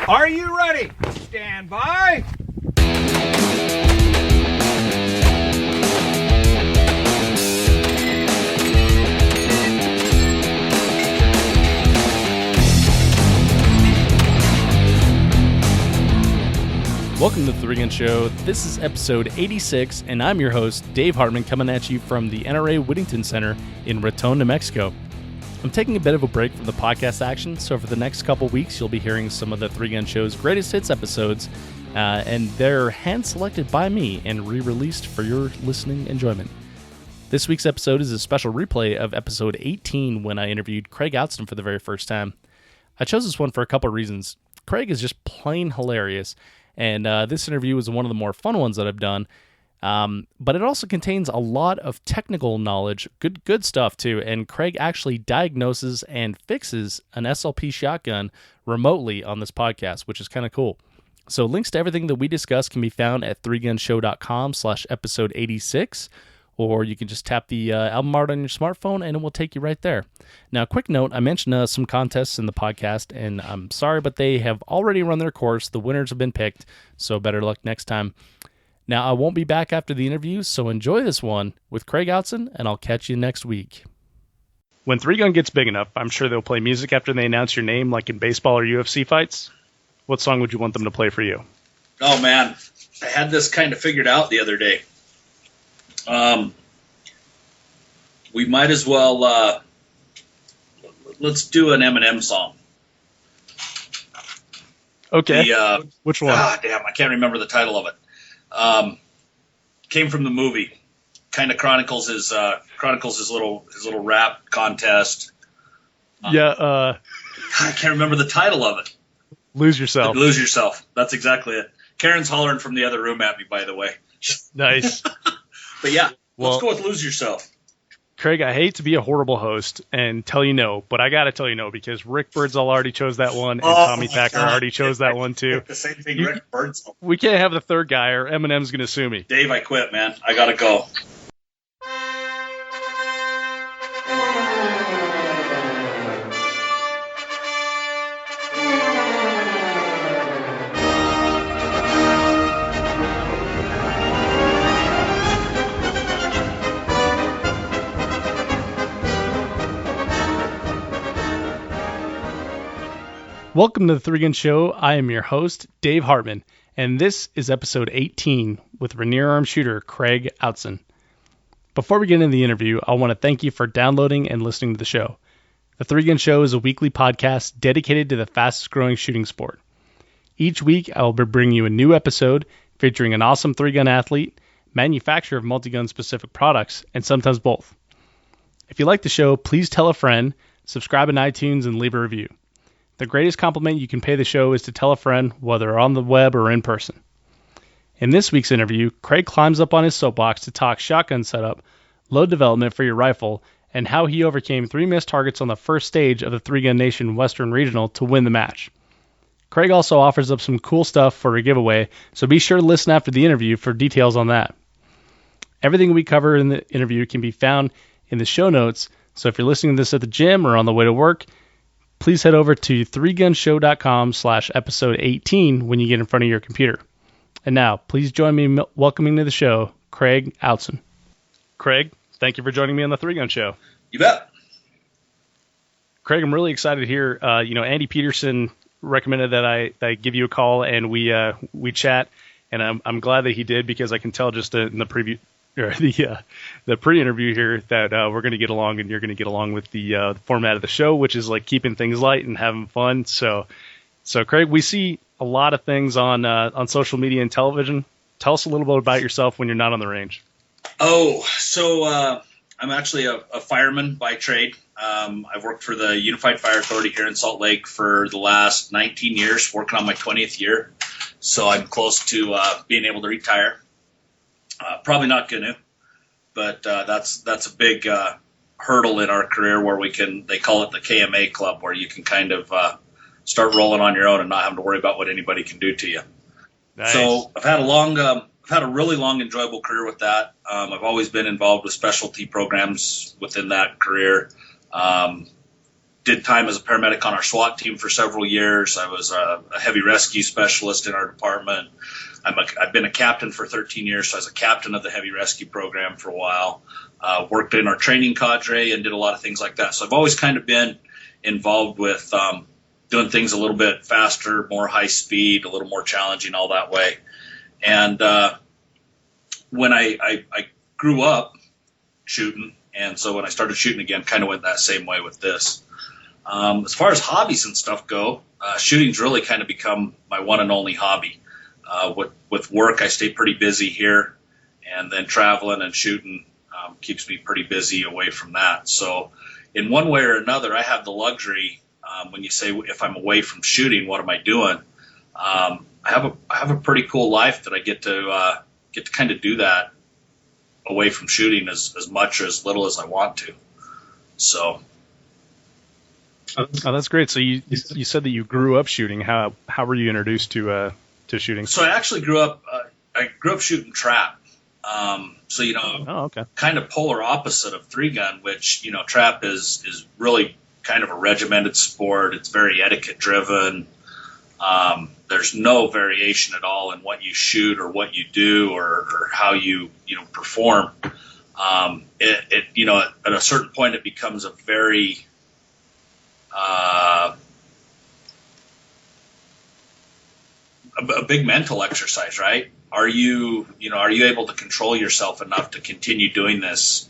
Are you ready? Stand by. Welcome to the Three Gun Show. This is episode 86, and I'm your host, Dave Hartman, coming at you from the NRA Whittington Center in Raton, New Mexico. I'm taking a bit of a break from the podcast action, so for the next couple weeks, you'll be hearing some of the Three Gun Show's greatest hits episodes, and they're hand-selected by me and re-released for your listening enjoyment. This week's episode is a special replay of episode 18 when I interviewed Craig Outzen for the very first time. I chose this one for a couple of reasons. Craig is just plain hilarious, and this interview was one of the more fun ones that I've done. But it also contains a lot of technical knowledge, good stuff too. And Craig actually diagnoses and fixes an SLP shotgun remotely on this podcast, which is kind of cool. So links to everything that we discuss can be found at threegunshow.com/episode 86, or you can just tap the album art on your smartphone and it will take you right there. Now, quick note, I mentioned some contests in the podcast, and I'm sorry, but they have already run their course. The winners have been picked, so better luck next time. Now, I won't be back after the interview, so enjoy this one with Craig Outzen, and I'll catch you next week. When Three Gun gets big enough, I'm sure they'll play music after they announce your name, like in baseball or UFC fights. What song would you want them to play for you? Oh, man. I had this kind of figured out the other day. We might as well, let's do an Eminem song. Okay. Which one? Damn, I can't remember the title of it. Came from the movie. Kind of chronicles his little rap contest. I can't remember the title of it. Lose Yourself. Lose Yourself. That's exactly it. Karen's hollering from the other room at me, by the way. Nice. But yeah, let's go with Lose Yourself. Craig, I hate to be a horrible host and tell you no, but I got to tell you no because Rick Birdsall already chose that one, and Tommy Thacker already chose that one too. The same thing, Rick Birdsall. We can't have the third guy or Eminem's going to sue me. Dave, I quit, man. I got to go. Welcome to the Three Gun Show. I am your host, Dave Hartman, and this is episode 18 with Rainier Arm Shooter Craig Outzen. Before we get into the interview, I want to thank you for downloading and listening to the show. The Three Gun Show is a weekly podcast dedicated to the fastest growing shooting sport. Each week, I will be bringing you a new episode featuring an awesome three-gun athlete, manufacturer of multi-gun specific products, and sometimes both. If you like the show, please tell a friend, subscribe in iTunes, and leave a review. The greatest compliment you can pay the show is to tell a friend, whether on the web or in person. In this week's interview, Craig climbs up on his soapbox to talk shotgun setup, load development for your rifle, and how he overcame 3 missed targets on the first stage of the Three Gun Nation Western Regional to win the match. Craig also offers up some cool stuff for a giveaway, so be sure to listen after the interview for details on that. Everything we cover in the interview can be found in the show notes, so if you're listening to this at the gym or on the way to work, please head over to threegunshow.com/episode 18 when you get in front of your computer. And now, please join me in welcoming to the show, Craig Outzen. Craig, thank you for joining me on the Three Gun Show. You bet. Craig, I'm really excited to hear, Andy Peterson recommended that I give you a call and we chat, and I'm glad that he did because I can tell just in the preview, or the pre-interview here that we're going to get along, and you're going to get along with the format of the show, which is like keeping things light and having fun. So Craig, we see a lot of things on social media and television. Tell us a little bit about yourself when you're not on the range. I'm actually a fireman by trade. I've worked for the Unified Fire Authority here in Salt Lake for the last 19 years, working on my 20th year. So I'm close to being able to retire. Probably not going to, but that's a big hurdle in our career where they call it the KMA club, where you can kind of start rolling on your own and not having to worry about what anybody can do to you. Nice. So I've had a really long, enjoyable career with that. I've always been involved with specialty programs within that career. did time as a paramedic on our SWAT team for several years. I was a heavy rescue specialist in our department. I've been a captain for 13 years, so I was a captain of the heavy rescue program for a while. Worked in our training cadre and did a lot of things like that. So I've always kind of been involved with doing things a little bit faster, more high speed, a little more challenging, all that way. And when I grew up shooting, and so when I started shooting again, kind of went that same way with this. As far as hobbies and stuff go, shooting's really kind of become my one and only hobby. With work, I stay pretty busy here, and then traveling and shooting keeps me pretty busy away from that. So in one way or another, I have the luxury, when you say if I'm away from shooting, what am I doing? I have a pretty cool life that I get to kind of do that away from shooting as much or as little as I want to. So. Oh, that's great. So you said that you grew up shooting. How were you introduced to shooting? So I actually grew up shooting trap. So Oh, okay. Kind of polar opposite of 3-gun, which trap is really kind of a regimented sport. It's very etiquette driven. There's no variation at all in what you shoot or what you do or how you perform. At a certain point it becomes a very a big mental exercise, right? Are you able to control yourself enough to continue doing this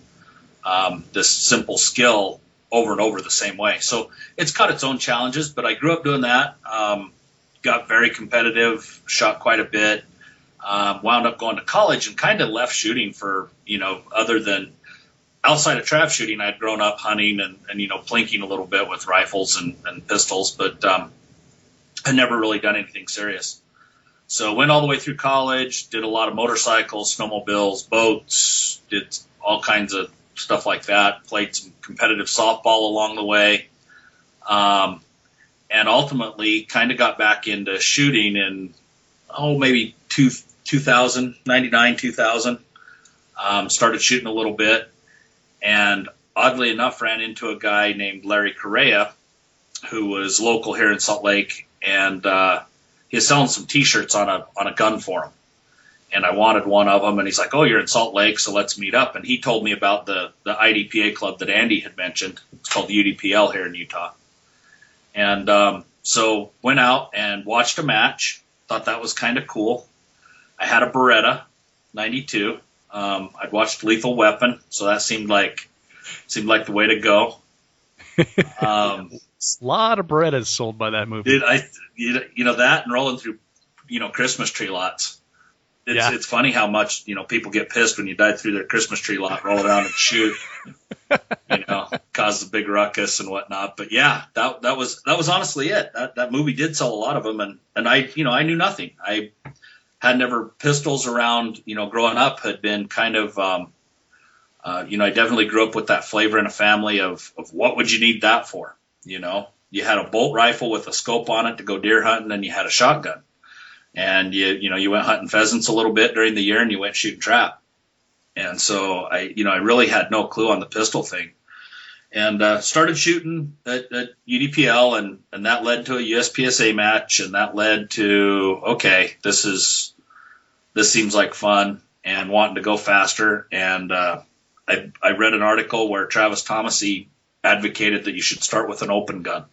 simple skill over and over the same way? So it's got its own challenges, but I grew up doing that. Got very competitive, shot quite a bit, wound up going to college and kind of left shooting for, other than outside of trap shooting, I'd grown up hunting and plinking a little bit with rifles and pistols, but I'd never really done anything serious. So went all the way through college, did a lot of motorcycles, snowmobiles, boats, did all kinds of stuff like that, played some competitive softball along the way, and ultimately kind of got back into shooting in, maybe 2000, 99, 2000. Started shooting a little bit, and oddly enough ran into a guy named Larry Correa, who was local here in Salt Lake, and he was selling some T-shirts on a gun forum, and I wanted one of them. And he's like, "Oh, you're in Salt Lake, so let's meet up." And he told me about the IDPA club that Andy had mentioned. It's called the UDPL here in Utah. And so went out and watched a match. Thought that was kind of cool. I had a Beretta 92. I'd watched Lethal Weapon, so that seemed like the way to go. A lot of Berettas sold by that movie. That and rolling through, Christmas tree lots. It's funny how much, people get pissed when you dive through their Christmas tree lot, roll around and shoot, cause a big ruckus and whatnot. But yeah, that was honestly it. That movie did sell a lot of them. And I knew nothing. I had never pistols around, growing up had been kind of, I definitely grew up with that flavor in a family of what would you need that for? You had a bolt rifle with a scope on it to go deer hunting, and you had a shotgun. And you went hunting pheasants a little bit during the year, and you went shooting trap. And so I really had no clue on the pistol thing, and started shooting at UDPL, and that led to a USPSA match, and that led to, okay, this seems like fun and wanting to go faster. And I read an article where Travis Thomasy advocated that you should start with an open gun.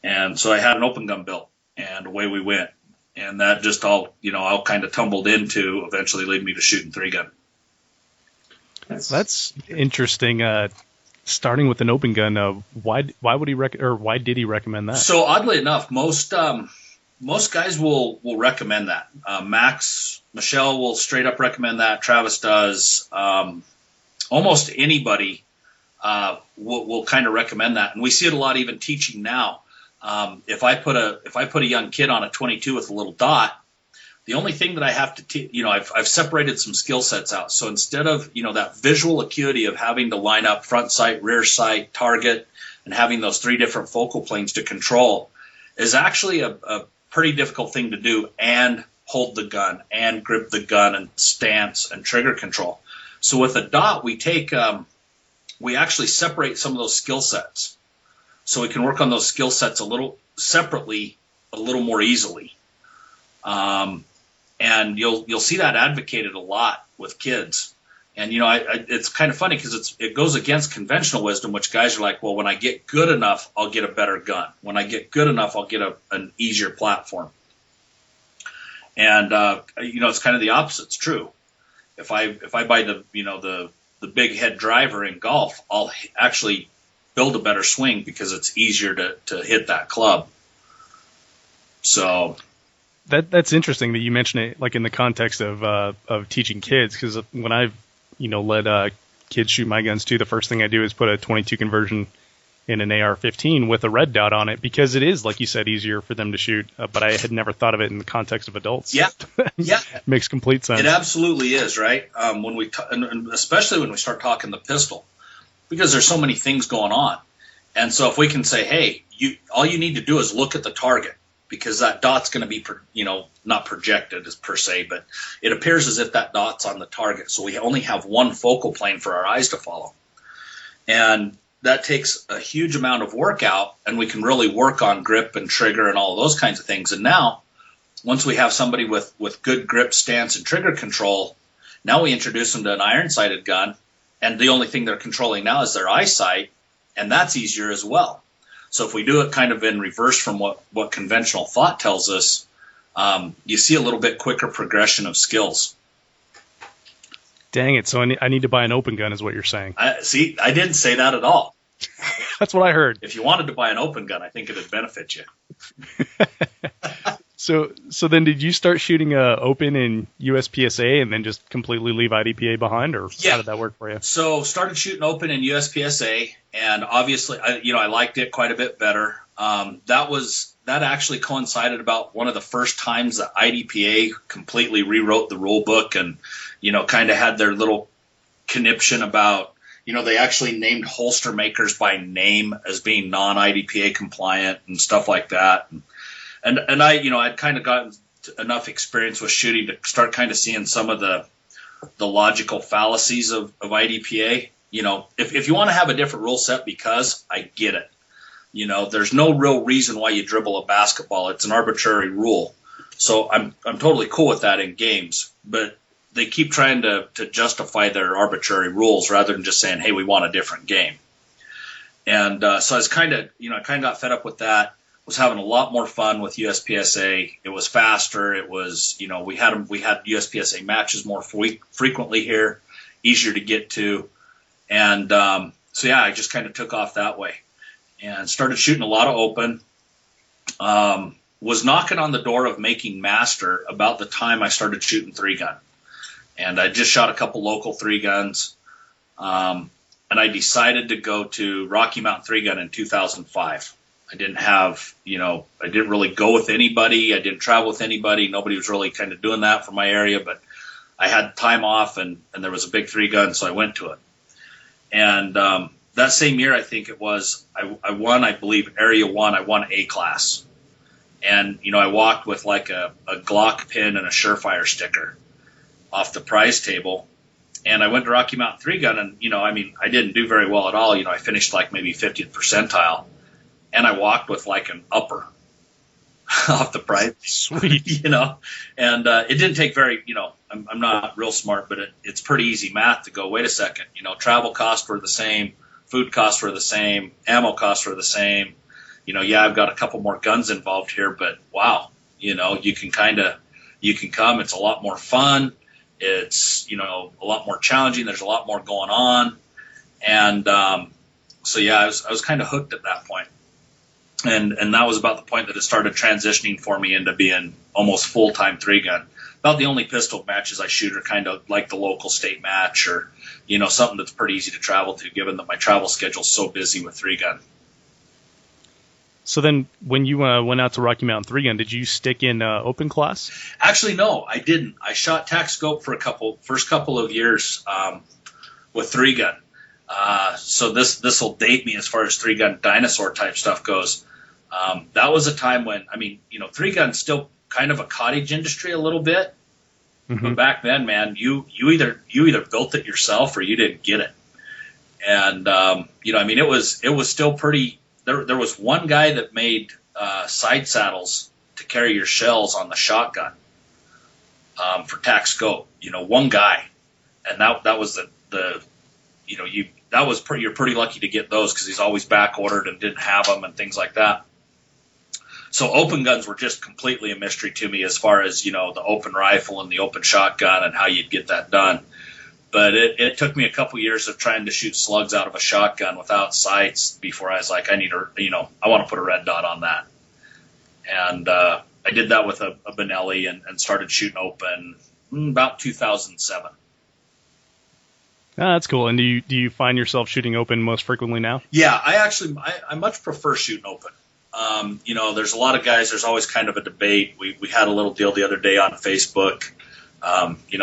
And so I had an open gun built, and away we went. And that just all kind of tumbled into eventually leading me to shooting 3-gun. That's interesting. Starting with an open gun, why would he why did he recommend that? So oddly enough, most guys will recommend that. Michelle will straight up recommend that. Travis does. Almost anybody will kind of recommend that, and we see it a lot even teaching now. If I put a young kid on a 22 with a little dot, the only thing that I have to I've separated some skill sets out. So instead of that visual acuity of having to line up front sight, rear sight, target, and having those 3 different focal planes to control, is actually a pretty difficult thing to do, and hold the gun and grip the gun and stance and trigger control. So with a dot, we actually separate some of those skill sets. so we can work on those skill sets a little separately, a little more easily. And you'll see that advocated a lot with kids. And, it's kind of funny because it goes against conventional wisdom, which guys are like, well, when I get good enough, I'll get a better gun. When I get good enough, I'll get an easier platform. And, it's kind of the opposite. It's true. If I buy the big head driver in golf, I'll actually build a better swing because it's easier to hit that club. So that's interesting that you mention it, like in the context of teaching kids, because when I've let kids shoot my guns too, the first thing I do is put a 22 conversion in an AR-15 with a red dot on it, because it is, like you said, easier for them to shoot. But I had never thought of it in the context of adults. Yeah, yeah, makes complete sense. It absolutely is, right? When and especially when we start talking the pistol, because there's so many things going on, and so if we can say, hey, all you need to do is look at the target, because that dot's going to be, not projected as per se, but it appears as if that dot's on the target. So we only have one focal plane for our eyes to follow. And that takes a huge amount of work out, and we can really work on grip and trigger and all of those kinds of things. And now, once we have somebody with good grip, stance, and trigger control, now we introduce them to an iron-sighted gun, and the only thing they're controlling now is their eyesight, and that's easier as well. So if we do it kind of in reverse from what conventional thought tells us, you see a little bit quicker progression of skills. Dang it. So I need to buy an open gun is what you're saying. I didn't say that at all. That's what I heard. If you wanted to buy an open gun, I think it would benefit you. So then did you start shooting open in USPSA and then just completely leave IDPA behind, or how did that work for you? So started shooting open in USPSA, and obviously I liked it quite a bit better. That actually coincided about one of the first times that IDPA completely rewrote the rule book and, kind of had their little conniption about, they actually named holster makers by name as being non-IDPA compliant and stuff like that. And I'd kind of gotten enough experience with shooting to start kind of seeing some of the logical fallacies of IDPA. If you want to have a different rule set, because I get it. There's no real reason why you dribble a basketball. It's an arbitrary rule. So I'm totally cool with that in games, but they keep trying to justify their arbitrary rules rather than just saying, hey, we want a different game. And so I was kind of got fed up with that. Was having a lot more fun with USPSA. It was faster. It was, we had USPSA matches more frequently here, easier to get to. And I just kind of took off that way and started shooting a lot of open. Was knocking on the door of making master about the time I started shooting 3-gun. And I just shot a couple local 3-guns. And I decided to go to Rocky Mountain 3-gun in 2005. I didn't have, I didn't really go with anybody. I didn't travel with anybody. Nobody was really kind of doing that for my area, but I had time off and there was a big 3-gun, so I went to it. And that same year, I think it was, I won, I believe, Area 1. I won A class. And, I walked with like a Glock pin and a Surefire sticker off the prize table. And I went to Rocky Mountain 3-gun and, I didn't do very well at all. I finished like maybe 50th percentile. And I walked with like an upper off the prize. Sweet. And it didn't take very, I'm not real smart, but it's pretty easy math to go, wait a second, travel costs were the same, food costs were the same, ammo costs were the same. I've got a couple more guns involved here, but wow, you can come. It's a lot more fun. It's, a lot more challenging. There's a lot more going on. And I was kind of hooked at that point. And that was about the point that it started transitioning for me into being almost full-time 3-gun. About the only pistol matches I shoot are kind of like the local state match or, something that's pretty easy to travel to, given that my travel schedule is so busy with 3-gun. So then when you went out to Rocky Mountain 3-gun, did you stick in open class? Actually, no, I didn't. I shot tac scope for first couple of years with 3-gun. So this will date me as far as 3-gun dinosaur type stuff goes. That was a time when, 3-gun's still kind of a cottage industry a little bit. Mm-hmm. But back then, man, you either built it yourself or you didn't get it. And, it was still pretty there was one guy that made side saddles to carry your shells on the shotgun for tac scope. One guy, and that was the you're pretty lucky to get those because he's always back ordered and didn't have them and things like that. So open guns were just completely a mystery to me as far as, the open rifle and the open shotgun and how you'd get that done. But it took me a couple years of trying to shoot slugs out of a shotgun without sights before I was like, I want to put a red dot on that. And I did that with a Benelli and started shooting open about 2007. That's cool. And do you find yourself shooting open most frequently now? Yeah, I much prefer shooting open. There's a lot of guys, there's always kind of a debate. We had a little deal the other day on Facebook.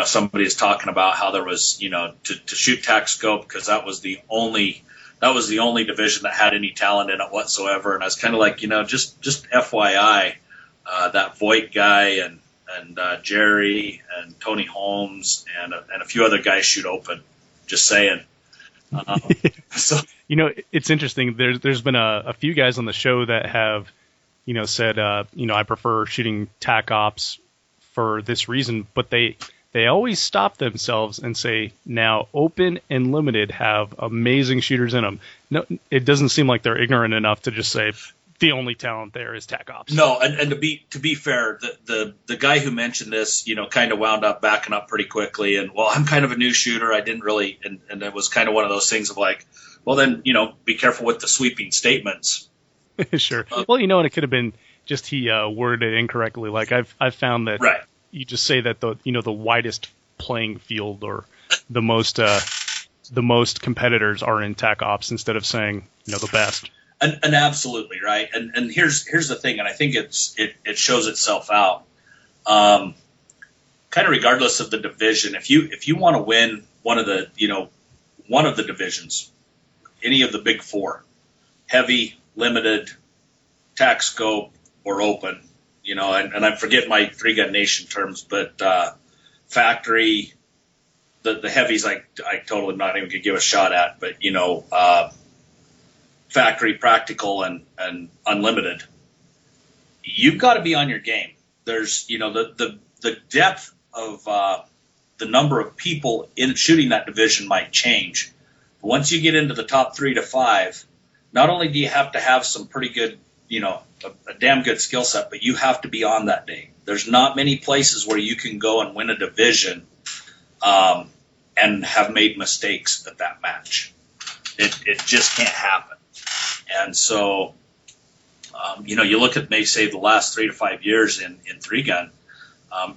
Somebody is talking about how there was, to shoot tac scope because that was the only division that had any talent in it whatsoever. And I was kind of like, just FYI, that Voight guy and Jerry and Tony Holmes and a few other guys shoot open. Just saying. So it's interesting. There's been a few guys on the show that have, said, I prefer shooting tac ops for this reason, but they always stop themselves and say, now open and limited have amazing shooters in them. No, it doesn't seem like they're ignorant enough to just say the only talent there is tac ops. No, and to be fair, the guy who mentioned this, kind of wound up backing up pretty quickly. And well, I'm kind of a new shooter. I didn't really, and it was kind of one of those things of like, well, then be careful with the sweeping statements. Sure. Well, and it could have been just he worded it incorrectly. Like I've found that right. You just say that the widest playing field or the most competitors are in tac ops instead of saying the best. And absolutely right. And here's the thing, and I think it shows itself out. Kind of regardless of the division, if you want to win one of the divisions, any of the big four, heavy, limited, tac scope, or open, and I forget my 3-Gun Nation terms, but factory, the heavies I totally not even gonna give a shot at, but factory, practical, and unlimited, you've got to be on your game. There's, the depth of the number of people in shooting that division might change. But once you get into the top 3 to 5, not only do you have to have some pretty good, a damn good skill set, but you have to be on that day. There's not many places where you can go and win a division and have made mistakes at that match. It just can't happen. And so, you look at, say, the last 3 to 5 years in 3-gun,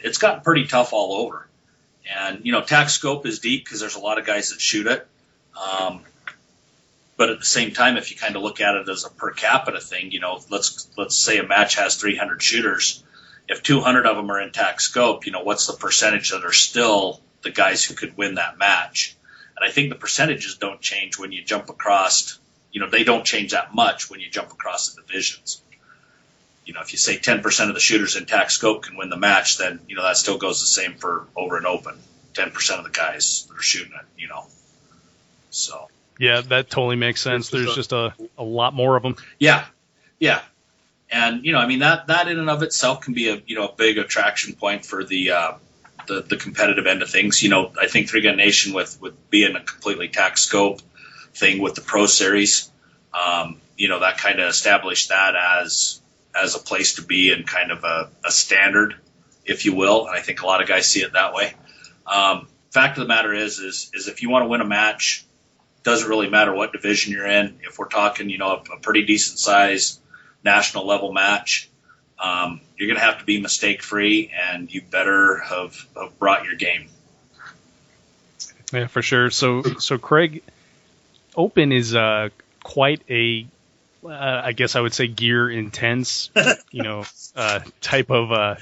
it's gotten pretty tough all over. And, tac scope is deep because there's a lot of guys that shoot it. But at the same time, if you kind of look at it as a per capita thing, let's say a match has 300 shooters. If 200 of them are in tac scope, what's the percentage that are still the guys who could win that match? And I think the percentages don't change when you jump across. They don't change that much when you jump across the divisions. If you say 10% of the shooters in tac scope can win the match, then, that still goes the same for over and open. 10% of the guys that are shooting it, So. Yeah, that totally makes sense. There's just a lot more of them. Yeah. Yeah. And, that in and of itself can be a big attraction point for the competitive end of things. I think 3-Gun Nation with being a completely tac scope thing with the Pro Series, that kind of established that as a place to be and kind of a standard, if you will. And I think a lot of guys see it that way. Fact of the matter is if you want to win a match, doesn't really matter what division you're in. If we're talking, a pretty decent size national level match, you're going to have to be mistake free, and you better have brought your game. Yeah, for sure. So Craig, open is quite a, I guess I would say gear intense, type of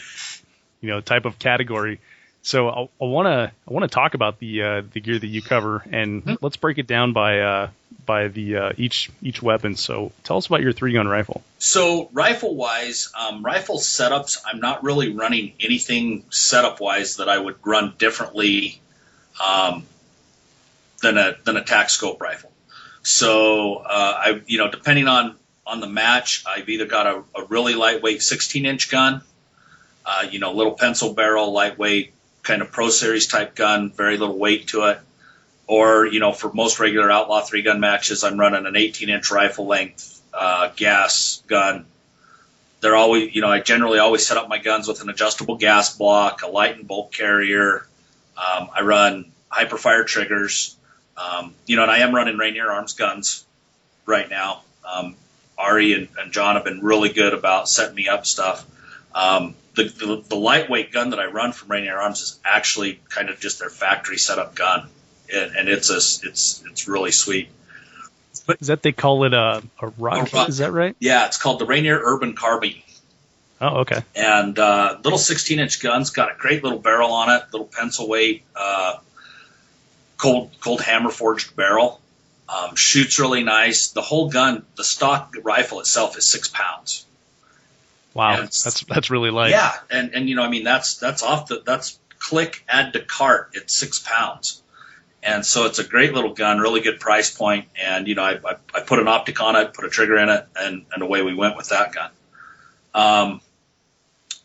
category. So I want to talk about the gear that you cover, and let's break it down by the each weapon. So tell us about your 3-gun rifle. So rifle wise, rifle setups, I'm not really running anything setup wise that I would run differently than a tac scope rifle. So I depending on on the match, I've either got a really lightweight 16-inch gun, little pencil barrel, lightweight, kind of Pro Series type gun, very little weight to it. Or, for most regular Outlaw 3-gun matches, I'm running an 18-inch rifle length gas gun. They're always, I generally always set up my guns with an adjustable gas block, a light and bolt carrier. I run Hyperfire triggers, and I am running Rainier Arms guns right now. Ari and John have been really good about setting me up stuff. The lightweight gun that I run from Rainier Arms is actually kind of just their factory setup gun, and it's really sweet. But is that they call it a rock? Is that right? Yeah, it's called the Rainier Urban Carbine. Oh, okay. And little 16-inch gun's got a great little barrel on it, little pencil weight, cold hammer forged barrel. Shoots really nice. The whole gun, the stock rifle itself is 6 pounds. Wow, that's really light. Yeah, and that's click add to cart. It's 6 pounds, and so it's a great little gun, really good price point. And I put an optic on it, put a trigger in it, and away we went with that gun.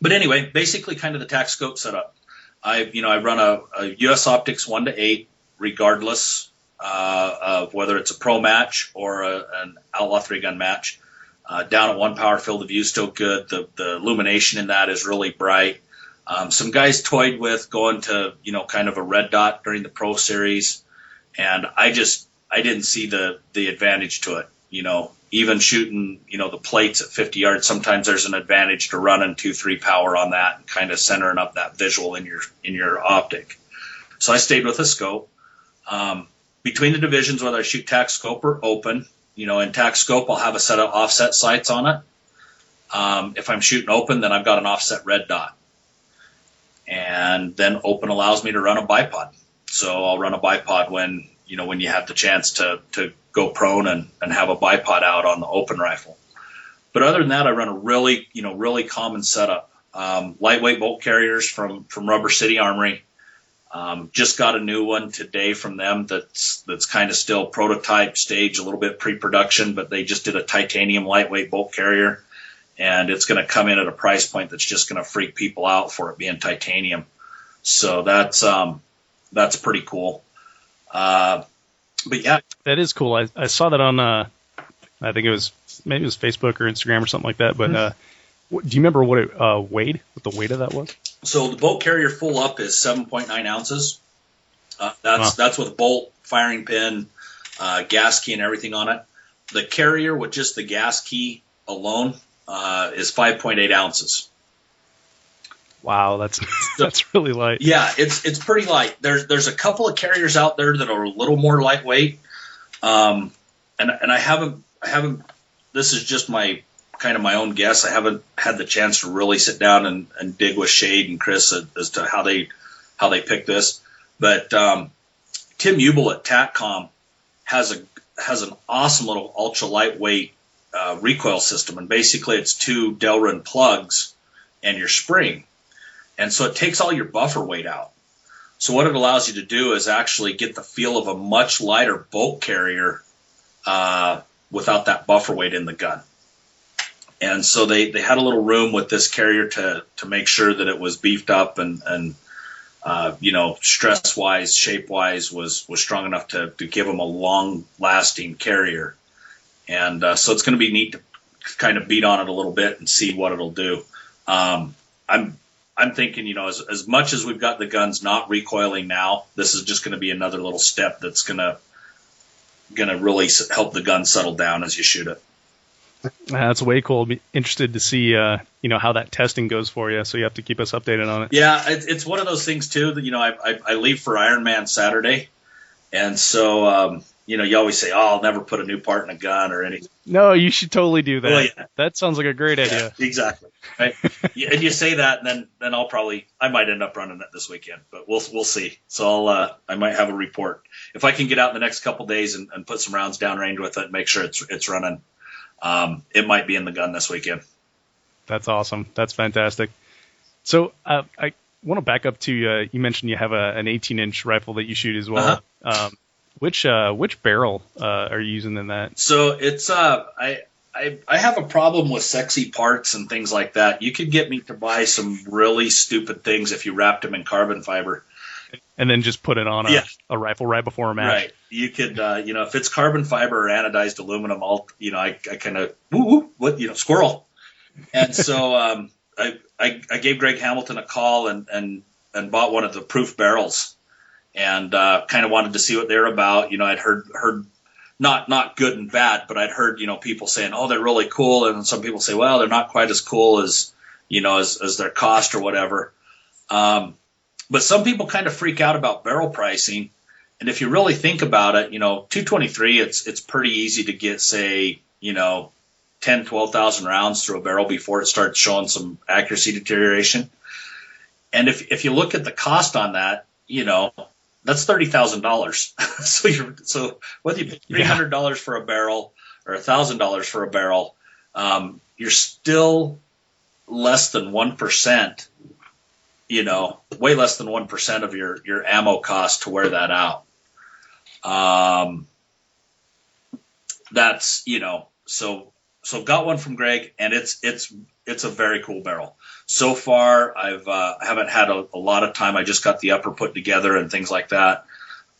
But anyway, basically kind of the tac scope setup. I run a US Optics 1-8, regardless of whether it's a pro match or an Outlaw 3-gun match. Down at 1 power, field of view still good. The illumination in that is really bright. Some guys toyed with going to kind of a red dot during the Pro Series, and I didn't see the advantage to it. Even shooting the plates at 50 yards, sometimes there's an advantage to running 2-3 power on that and kind of centering up that visual in your optic. So I stayed with a scope. Between the divisions, whether I shoot tac scope or open, in tac scope, I'll have a set of offset sights on it. If I'm shooting open, then I've got an offset red dot. And then open allows me to run a bipod. So I'll run a bipod when you have the chance to go prone and have a bipod out on the open rifle. But other than that, I run a really common setup. Lightweight bolt carriers from Rubber City Armory. Just got a new one today from them that's kind of still prototype stage, a little bit pre-production, but they just did a titanium lightweight bolt carrier, and it's going to come in at a price point that's just going to freak people out for it being titanium. So that's pretty cool. But yeah, that is cool. I saw that on I think it was Facebook or Instagram or something like that. But do you remember what it weighed? What the weight of that was? So the bolt carrier full up is 7.9 ounces. That's with bolt, firing pin, gas key, and everything on it. The carrier with just the gas key alone is 5.8 ounces. Wow, that's really light. Yeah, it's pretty light. There's a couple of carriers out there that are a little more lightweight, and I haven't. This is just my own guess. I haven't had the chance to really sit down and dig with Shade and Chris as to how they pick this. But Tim Ubel at TACCOM has an awesome little ultra lightweight recoil system, and basically it's 2 Delrin plugs and your spring. And so it takes all your buffer weight out. So what it allows you to do is actually get the feel of a much lighter bolt carrier without that buffer weight in the gun. And so they had a little room with this carrier to make sure that it was beefed up and stress-wise, shape-wise was strong enough to give them a long-lasting carrier. And so it's going to be neat to kind of beat on it a little bit and see what it'll do. I'm thinking, as much as we've got the guns not recoiling now, this is just going to be another little step that's going to really help the gun settle down as you shoot it. That's way cool. I'll be interested to see, how that testing goes for you. So you have to keep us updated on it. Yeah, it's one of those things too that I leave for Ironman Saturday, and so you always say, "Oh, I'll never put a new part in a gun or anything." No, you should totally do that. Well, yeah. That sounds like a great idea. Exactly. Right? And you say that, and then I might end up running it this weekend, but we'll see. So I might have a report if I can get out in the next couple days and put some rounds downrange with it and make sure it's running. It might be in the gun this weekend. That's awesome. That's fantastic. So I want to back up to you mentioned you have an 18-inch rifle that you shoot as well. Which barrel are you using in that? So it's I I have a problem with sexy parts and things like that. You could get me to buy some really stupid things if you wrapped them in carbon fiber. And then just put it on a rifle right before a match. Right. You could, if it's carbon fiber or anodized aluminum, I kind of, squirrel. And so I gave Greg Hamilton a call and bought one of the proof barrels and kind of wanted to see what they're about. I'd heard not good and bad, but I'd heard, people saying, oh, they're really cool. And some people say, well, they're not quite as cool as their cost or whatever. But some people kind of freak out about barrel pricing. And if you really think about it, 223, it's pretty easy to get, say, 10, 12,000 rounds through a barrel before it starts showing some accuracy deterioration. And if you look at the cost on that, that's $30,000. So whether you pay $300 for a barrel or $1,000 for a barrel, you're still less than 1%. Way less than 1% of your ammo cost to wear that out. That's, so got one from Greg, and it's a very cool barrel. So far, I haven't had a lot of time. I just got the upper put together and things like that.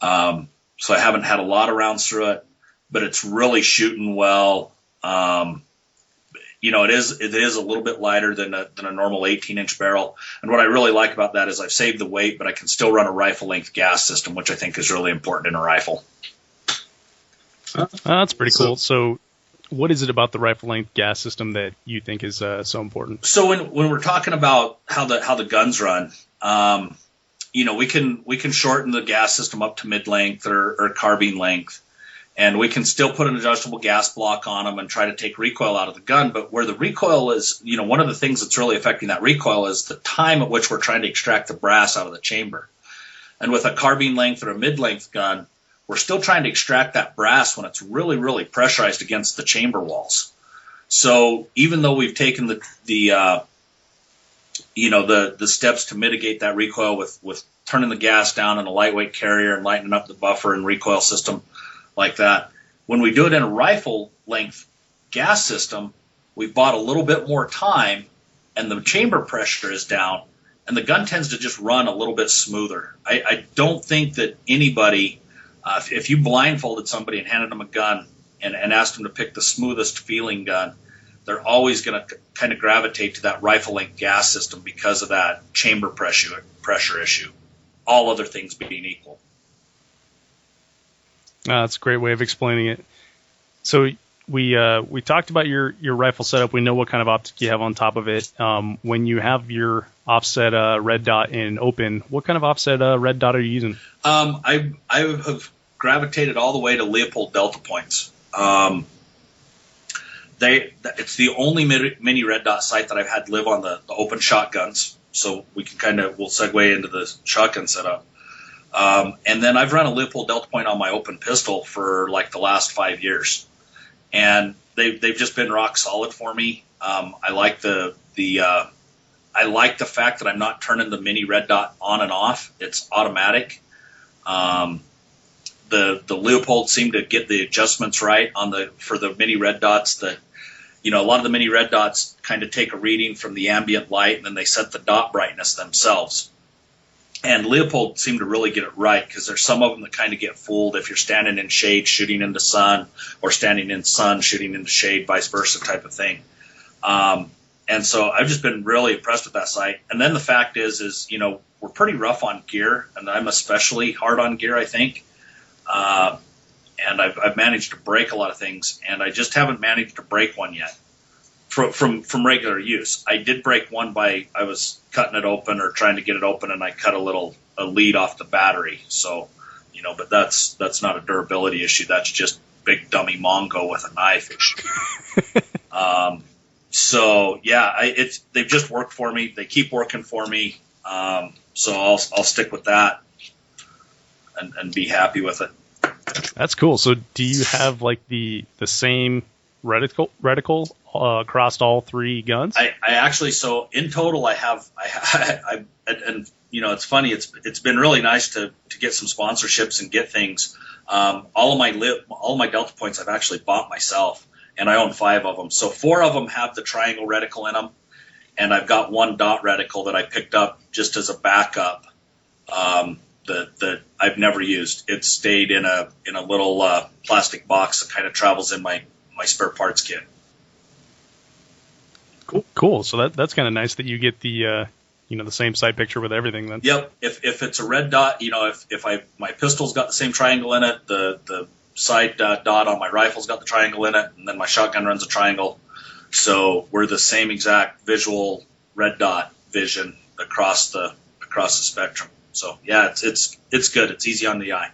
So I haven't had a lot of rounds through it, but it's really shooting well. It is a little bit lighter than a normal 18-inch barrel. And what I really like about that is I've saved the weight, but I can still run a rifle-length gas system, which I think is really important in a rifle. That's pretty cool. So what is it about the rifle-length gas system that you think is so important? So when we're talking about how the guns run, we can shorten the gas system up to mid-length or carbine length. And we can still put an adjustable gas block on them and try to take recoil out of the gun. But where the recoil is, one of the things that's really affecting that recoil is the time at which we're trying to extract the brass out of the chamber. And with a carbine length or a mid-length gun, we're still trying to extract that brass when it's really, really pressurized against the chamber walls. So even though we've taken the steps to mitigate that recoil with turning the gas down in a lightweight carrier and lightening up the buffer and recoil system, like that. When we do it in a rifle length gas system, we've bought a little bit more time and the chamber pressure is down and the gun tends to just run a little bit smoother. I don't think that anybody, if you blindfolded somebody and handed them a gun and asked them to pick the smoothest feeling gun, they're always going to kind of gravitate to that rifle length gas system because of that chamber pressure issue, all other things being equal. That's a great way of explaining it. So we talked about your rifle setup. We know what kind of optic you have on top of it. When you have your offset red dot in open, what kind of offset red dot are you using? I have gravitated all the way to Leupold Delta points. It's the only mini red dot sight that I've had live on the open shotguns. So we'll segue into the shotgun setup. And then I've run a Leupold Delta point on my open pistol for like the last 5 years, and they've just been rock solid for me. I like the fact that I'm not turning the mini red dot on and off. It's automatic. The Leupold seemed to get the adjustments right for the mini red dots. That a lot of the mini red dots kind of take a reading from the ambient light and then they set the dot brightness themselves. And Leupold seemed to really get it right because there's some of them that kind of get fooled if you're standing in shade shooting into sun or standing in sun shooting into shade, vice versa type of thing. And so I've just been really impressed with that sight. And then the fact is we're pretty rough on gear, and I'm especially hard on gear, I think. And I've managed to break a lot of things, and I just haven't managed to break one yet from regular use. I did break one I was cutting it open or trying to get it open, and I cut a lead off the battery. So, but that's not a durability issue. That's just big dummy Mongo with a knife issue. So yeah, they've just worked for me. They keep working for me. So I'll stick with that and be happy with it. That's cool. So do you have like the same reticle across all three guns? I actually, so in total and it's funny. It's been really nice to get some sponsorships and get things. All of my Delta points I've actually bought myself. and I own 5 of them. So 4 of them have the triangle reticle in them, and I've got 1 dot reticle that I picked up just as a backup that I've never used. It stayed in a little plastic box that kind of travels in my spare parts kit. Cool. So that's kind of nice that you get the the same sight picture with everything then. Yep. If it's a red dot, if my pistol's got the same triangle in it, the side dot on my rifle's got the triangle in it, and then my shotgun runs a triangle. So we're the same exact visual red dot vision across the spectrum. So yeah, it's good. It's easy on the eye.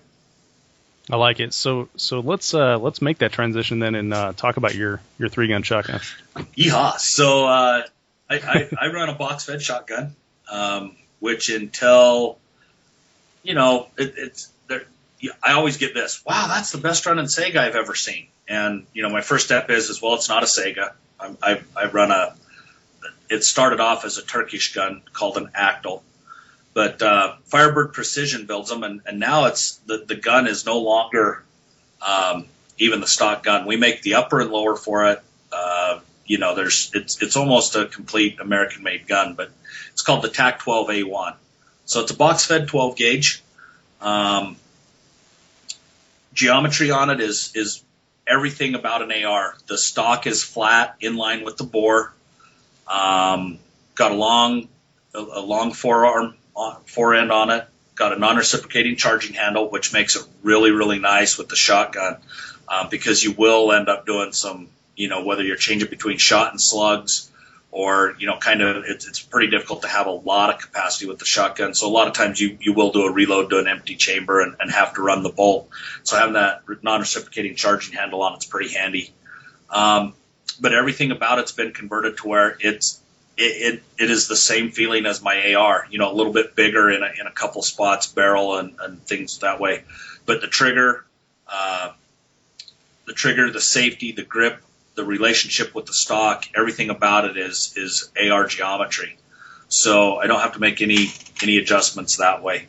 I like it. So let's make that transition then and talk about your 3-gun shotgun. Yeehaw! So I run a box fed shotgun, which until it's there. I always get this. Wow, that's the best running Sega I've ever seen. And my first step is well, it's not a Sega. I run it started off as a Turkish gun called an Actal, but Firebird Precision builds them, and now it's the gun is no longer even the stock gun. We make the upper and lower for it. It's almost a complete American-made gun, but it's called the TAC 12A1. So it's a box-fed 12 gauge. Geometry on it is everything about an AR. The stock is flat, in line with the bore. Got a long forend on it. Got a non-reciprocating charging handle, which makes it really, really nice with the shotgun, because you will end up doing some, whether you're changing between shot and slugs, or it's pretty difficult to have a lot of capacity with the shotgun. So a lot of times you will do a reload to an empty chamber and have to run the bolt. So having that non-reciprocating charging handle on it's pretty handy. But everything about it's been converted to where it is the same feeling as my AR, a little bit bigger in a couple spots, barrel and things that way. But the trigger, the safety, the grip, the relationship with the stock, everything about it is AR geometry. So I don't have to make any adjustments that way.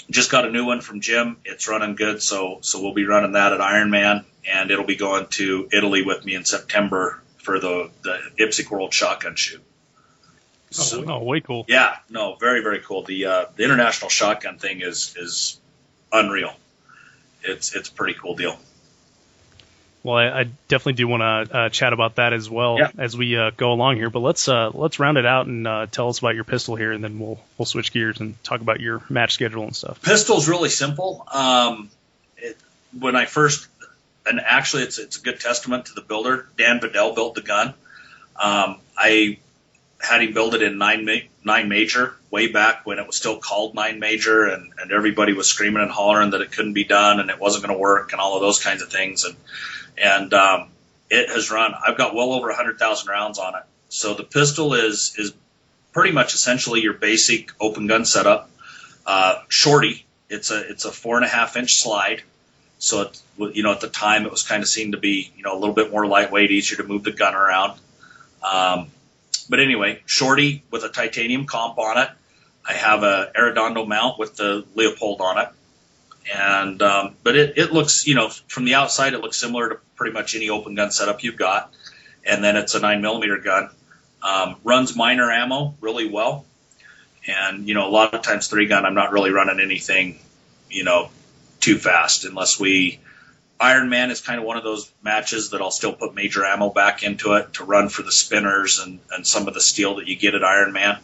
Just got a new one from Jim. It's running good, so we'll be running that at Ironman, and it'll be going to Italy with me in September for the IPSC World Shotgun Shoot. So, way cool. Yeah, no, very, very cool. The international shotgun thing is unreal. It's a pretty cool deal. Well, I definitely do want to chat about that as well as we go along here. But let's round it out and tell us about your pistol here, and then we'll switch gears and talk about your match schedule and stuff. Pistol's really simple. When I first, and actually it's a good testament to the builder. Dan Vidal built the gun. I had him build it in 9 Major way back when it was still called 9 Major, and everybody was screaming and hollering that it couldn't be done and it wasn't going to work and all of those kinds of things. And it has run. I've got well over 100,000 rounds on it. So the pistol is pretty much essentially your basic open gun setup. Shorty. It's a 4.5-inch slide. So at the time it was kind of seen to be a little bit more lightweight, easier to move the gun around. But anyway, shorty with a titanium comp on it. I have a Arredondo mount with the Leopold on it. And but it looks, from the outside, it looks similar to pretty much any open gun setup you've got. And then it's a 9mm gun. Runs minor ammo really well. And, a lot of times 3-gun, I'm not really running anything, too fast unless Ironman is kind of one of those matches that I'll still put major ammo back into it to run for the spinners and some of the steel that you get at Ironman.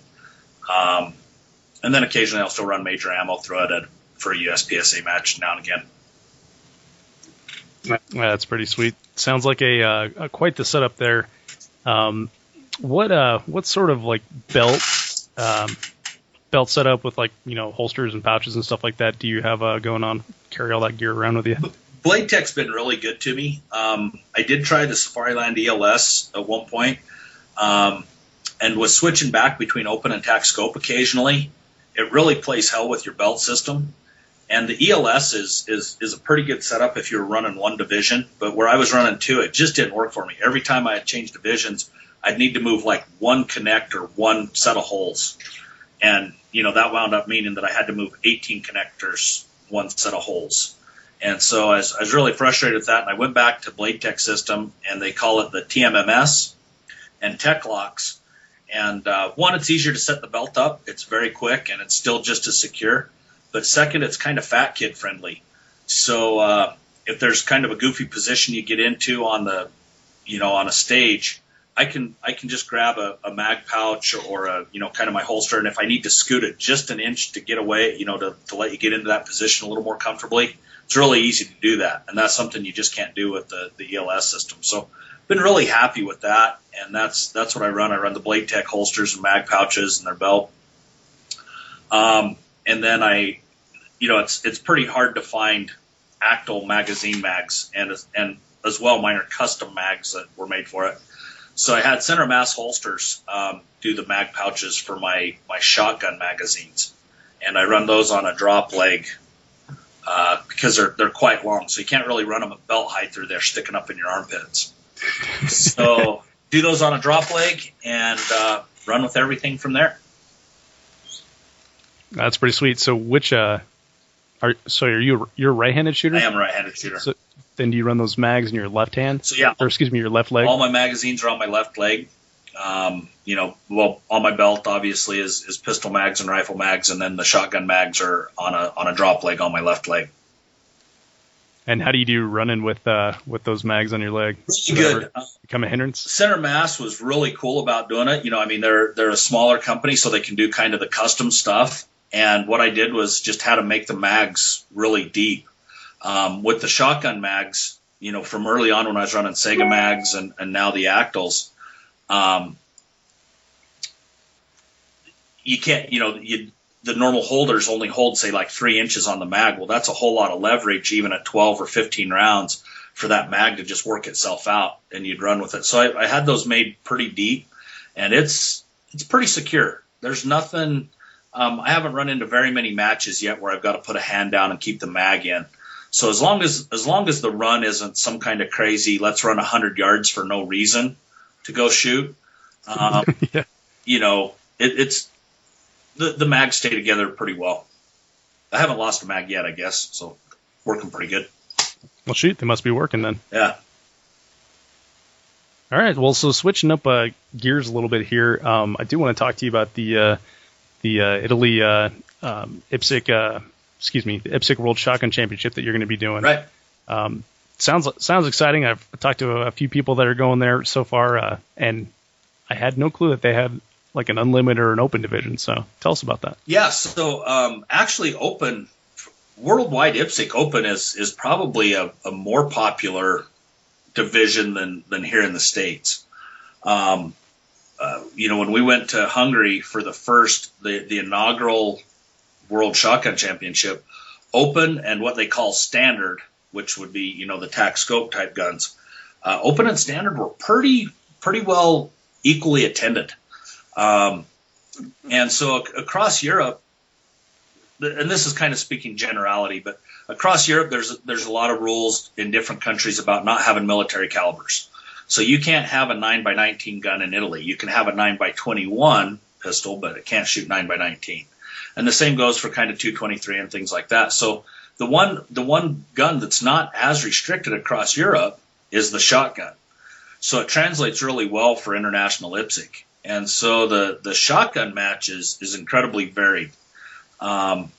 And then occasionally I'll still run major ammo through it for a USPSA match now and again. That's pretty sweet. Sounds like a quite the setup there. What sort of like belt setup with holsters and pouches and stuff like that do you have going on? Carry all that gear around with you? Blade Tech's been really good to me. I did try the Safariland ELS at one point, and was switching back between open and tack scope occasionally. It really plays hell with your belt system. And the ELS is a pretty good setup if you're running one division, but where I was running 2, it just didn't work for me. Every time I had changed divisions, I'd need to move like one connector, one set of holes. And, that wound up meaning that I had to move 18 connectors, one set of holes. And so I was really frustrated with that, and I went back to Blade Tech system, and they call it the TMMS and Tech Locks. And one, it's easier to set the belt up. It's very quick, and it's still just as secure. But second, it's kind of fat kid friendly. So if there's kind of a goofy position you get into on the, on a stage, I can just grab a mag pouch or a, kind of my holster, and if I need to scoot it just an inch to get away, to let you get into that position a little more comfortably, it's really easy to do that, and that's something you just can't do with the ELS system. So been really happy with that, and that's what I run. I run the Blade Tech holsters and mag pouches and their belt. And then it's pretty hard to find Actal magazine mags, and as well mine are custom mags that were made for it. So I had center mass holsters do the mag pouches for my shotgun magazines, and I run those on a drop leg because they're quite long, so you can't really run them at belt height through there sticking up in your armpits. So do those on a drop leg and run with everything from there. That's pretty sweet. So you're a right-handed shooter? I am a right-handed shooter. So then do you run those mags in your left hand? So yeah, or excuse me, your left leg? All my magazines are on my left leg. On my belt obviously is pistol mags and rifle mags, and then the shotgun mags are on a drop leg on my left leg. And how do you do running with those mags on your leg? Really good. Become a hindrance? Center Mass was really cool about doing it. They're a smaller company, so they can do kind of the custom stuff. And what I did was just had to make the mags really deep. With the shotgun mags, from early on when I was running Sega mags and now the Actals, you can't, the normal holders only hold, say, like 3 inches on the mag. Well, that's a whole lot of leverage, even at 12 or 15 rounds, for that mag to just work itself out, and you'd run with it. So I had those made pretty deep, and it's pretty secure. There's nothing. I haven't run into very many matches yet where I've got to put a hand down and keep the mag in. So as long as the run isn't some kind of crazy, let's run 100 yards for no reason to go shoot, Yeah. it's the mags stay together pretty well. I haven't lost a mag yet, I guess, so working pretty good. Well, shoot, they must be working then. Yeah. All right. Well, so switching up gears a little bit here, I do want to talk to you about the Italy IPSC, the IPSC World Shotgun Championship that you're going to be doing. Right. Sounds exciting. I've talked to a few people that are going there so far, and I had no clue that they had like an unlimited or an open division. So tell us about that. Yeah. So actually, open worldwide IPSC Open is probably a more popular division than here in the States. When we went to Hungary for the inaugural World Shotgun Championship, open and what they call standard, which would be, the tac scope type guns, open and standard were pretty well equally attended. And so across Europe, and this is kind of speaking generality, but across Europe, there's a lot of rules in different countries about not having military calibers. So you can't have a 9x19 gun in Italy. You can have a 9x21 pistol, but it can't shoot 9x19. And the same goes for kind of 223 and things like that. So the one gun that's not as restricted across Europe is the shotgun. So it translates really well for international IPSC. And so the shotgun match is incredibly varied. And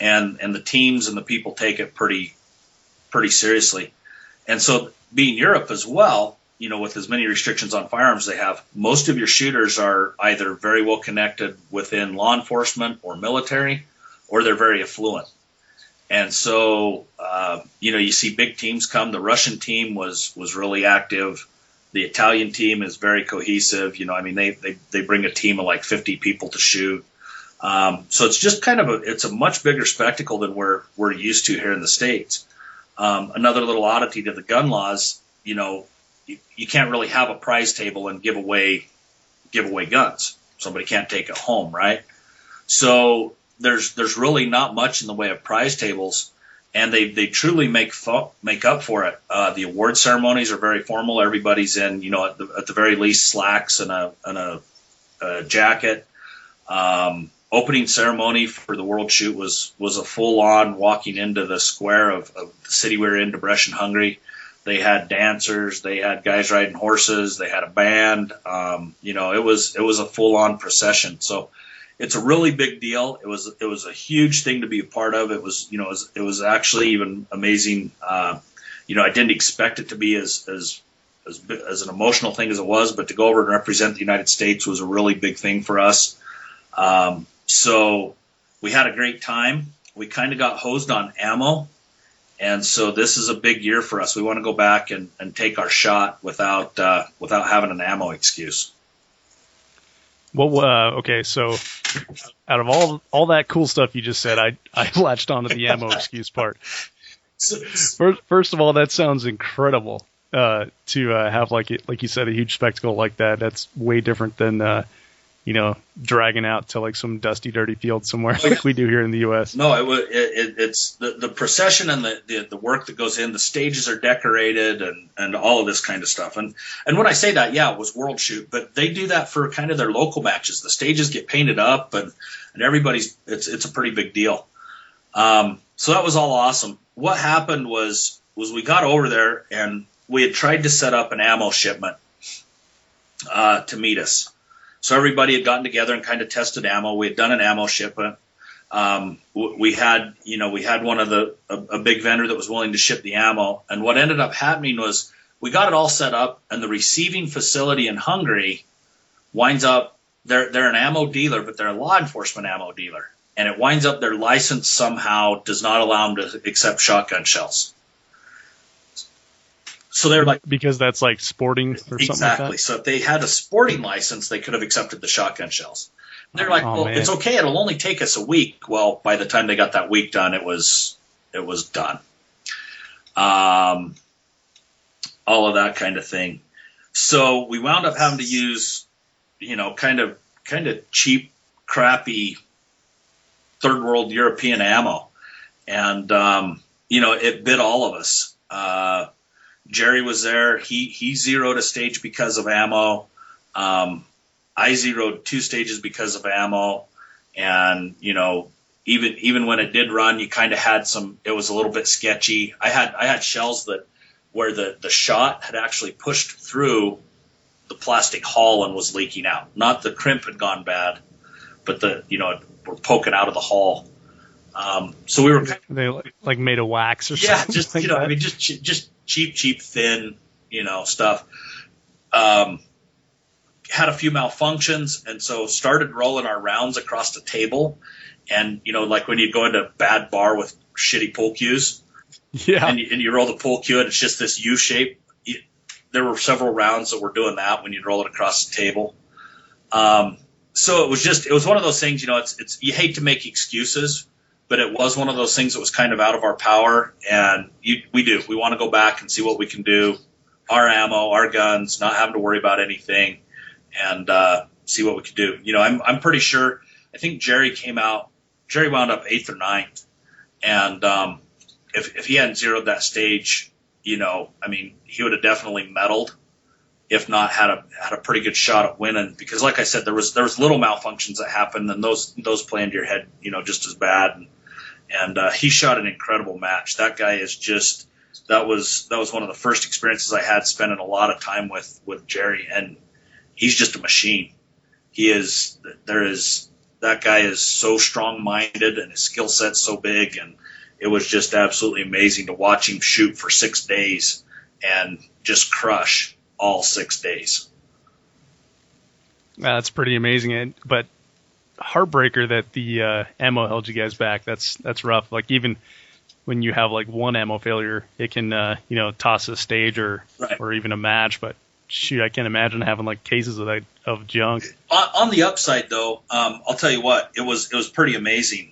the teams and the people take it pretty seriously. And so being Europe as well, with as many restrictions on firearms they have, most of your shooters are either very well connected within law enforcement or military, or they're very affluent. And so, you see big teams come. The Russian team was really active. The Italian team is very cohesive. They bring a team of like 50 people to shoot. So it's just it's a much bigger spectacle than we're used to here in the States. Another little oddity to the gun laws, you can't really have a prize table and give away guns. Somebody can't take it home, right? So there's really not much in the way of prize tables, and they truly make up for it. The award ceremonies are very formal. Everybody's in, at the very least, slacks and a jacket. opening ceremony for the World Shoot was a full-on walking into the square of the city we were in, Debrecen, Hungary. They had dancers, they had guys riding horses, they had a band. It was a full-on procession. So it's a really big deal. It was a huge thing to be a part of. It was actually even amazing. I didn't expect it to be as an emotional thing as it was, but to go over and represent the United States was a really big thing for us. So we had a great time. We kind of got hosed on ammo. And so this is a big year for us. We want to go back and take our shot without having an ammo excuse. Well, okay, so out of all that cool stuff you just said, I latched onto the ammo excuse part. First of all, that sounds incredible to have, like you said, a huge spectacle like that. That's way different than dragging out to like some dusty, dirty field somewhere like we do here in the U.S. No, it's the procession and the work that goes in. The stages are decorated and all of this kind of stuff. And when I say that, yeah, it was World Shoot, but they do that for kind of their local matches. The stages get painted up and everybody's it's a pretty big deal. So that was all awesome. What happened was we got over there and we had tried to set up an ammo shipment to meet us. So everybody had gotten together and kind of tested ammo. We had done an ammo shipment. We had one of a big vendor that was willing to ship the ammo. And what ended up happening was we got it all set up, and the receiving facility in Hungary winds up they're an ammo dealer, but they're a law enforcement ammo dealer, and it winds up their license somehow does not allow them to accept shotgun shells. So they're like, because that's like sporting or something exactly. like that? So if they had a sporting license, they could have accepted the shotgun shells. They're like, well, man, it's okay. It'll only take us a week. Well, by the time they got that week done, it was done. All of that kind of thing. So we wound up having to use, kind of cheap, crappy third world European ammo. And, it bit all of us. Jerry was there. He zeroed a stage because of ammo. I zeroed 2 stages because of ammo. And, even when it did run, you kind of had it was a little bit sketchy. I had shells where the shot had actually pushed through the plastic hull and was leaking out. Not the crimp had gone bad, but we're poking out of the hull. So we were they like made of wax or something. Yeah, just like that. Just cheap, thin, stuff. Had a few malfunctions, and so started rolling our rounds across the table. And like when you go into a bad bar with shitty pull cues, yeah, and you roll the pull cue, and it's just this U shape. There were several rounds that were doing that when you'd roll it across the table. So it was one of those things. It's you hate to make excuses, but it was one of those things that was kind of out of our power, and we want to go back and see what we can do. Our ammo, our guns, not having to worry about anything, and see what we could do. I'm pretty sure. I think Jerry wound up 8th or 9th, and if he hadn't zeroed that stage, he would have definitely medaled, if not had a pretty good shot at winning. Because, like I said, there was little malfunctions that happened, and those play into your head, just as bad. And he shot an incredible match. That guy is just that was one of the first experiences I had spending a lot of time with Jerry, and he's just a machine. That guy is so strong-minded, and his skill set's so big, and it was just absolutely amazing to watch him shoot for 6 days and just crush all 6 days. That's pretty amazing, but heartbreaker that the ammo held you guys back. That's rough. Like, even when you have like one ammo failure, it can toss a stage or even a match. But shoot, I can't imagine having like cases of junk. On the upside, though, I'll tell you what, it was pretty amazing.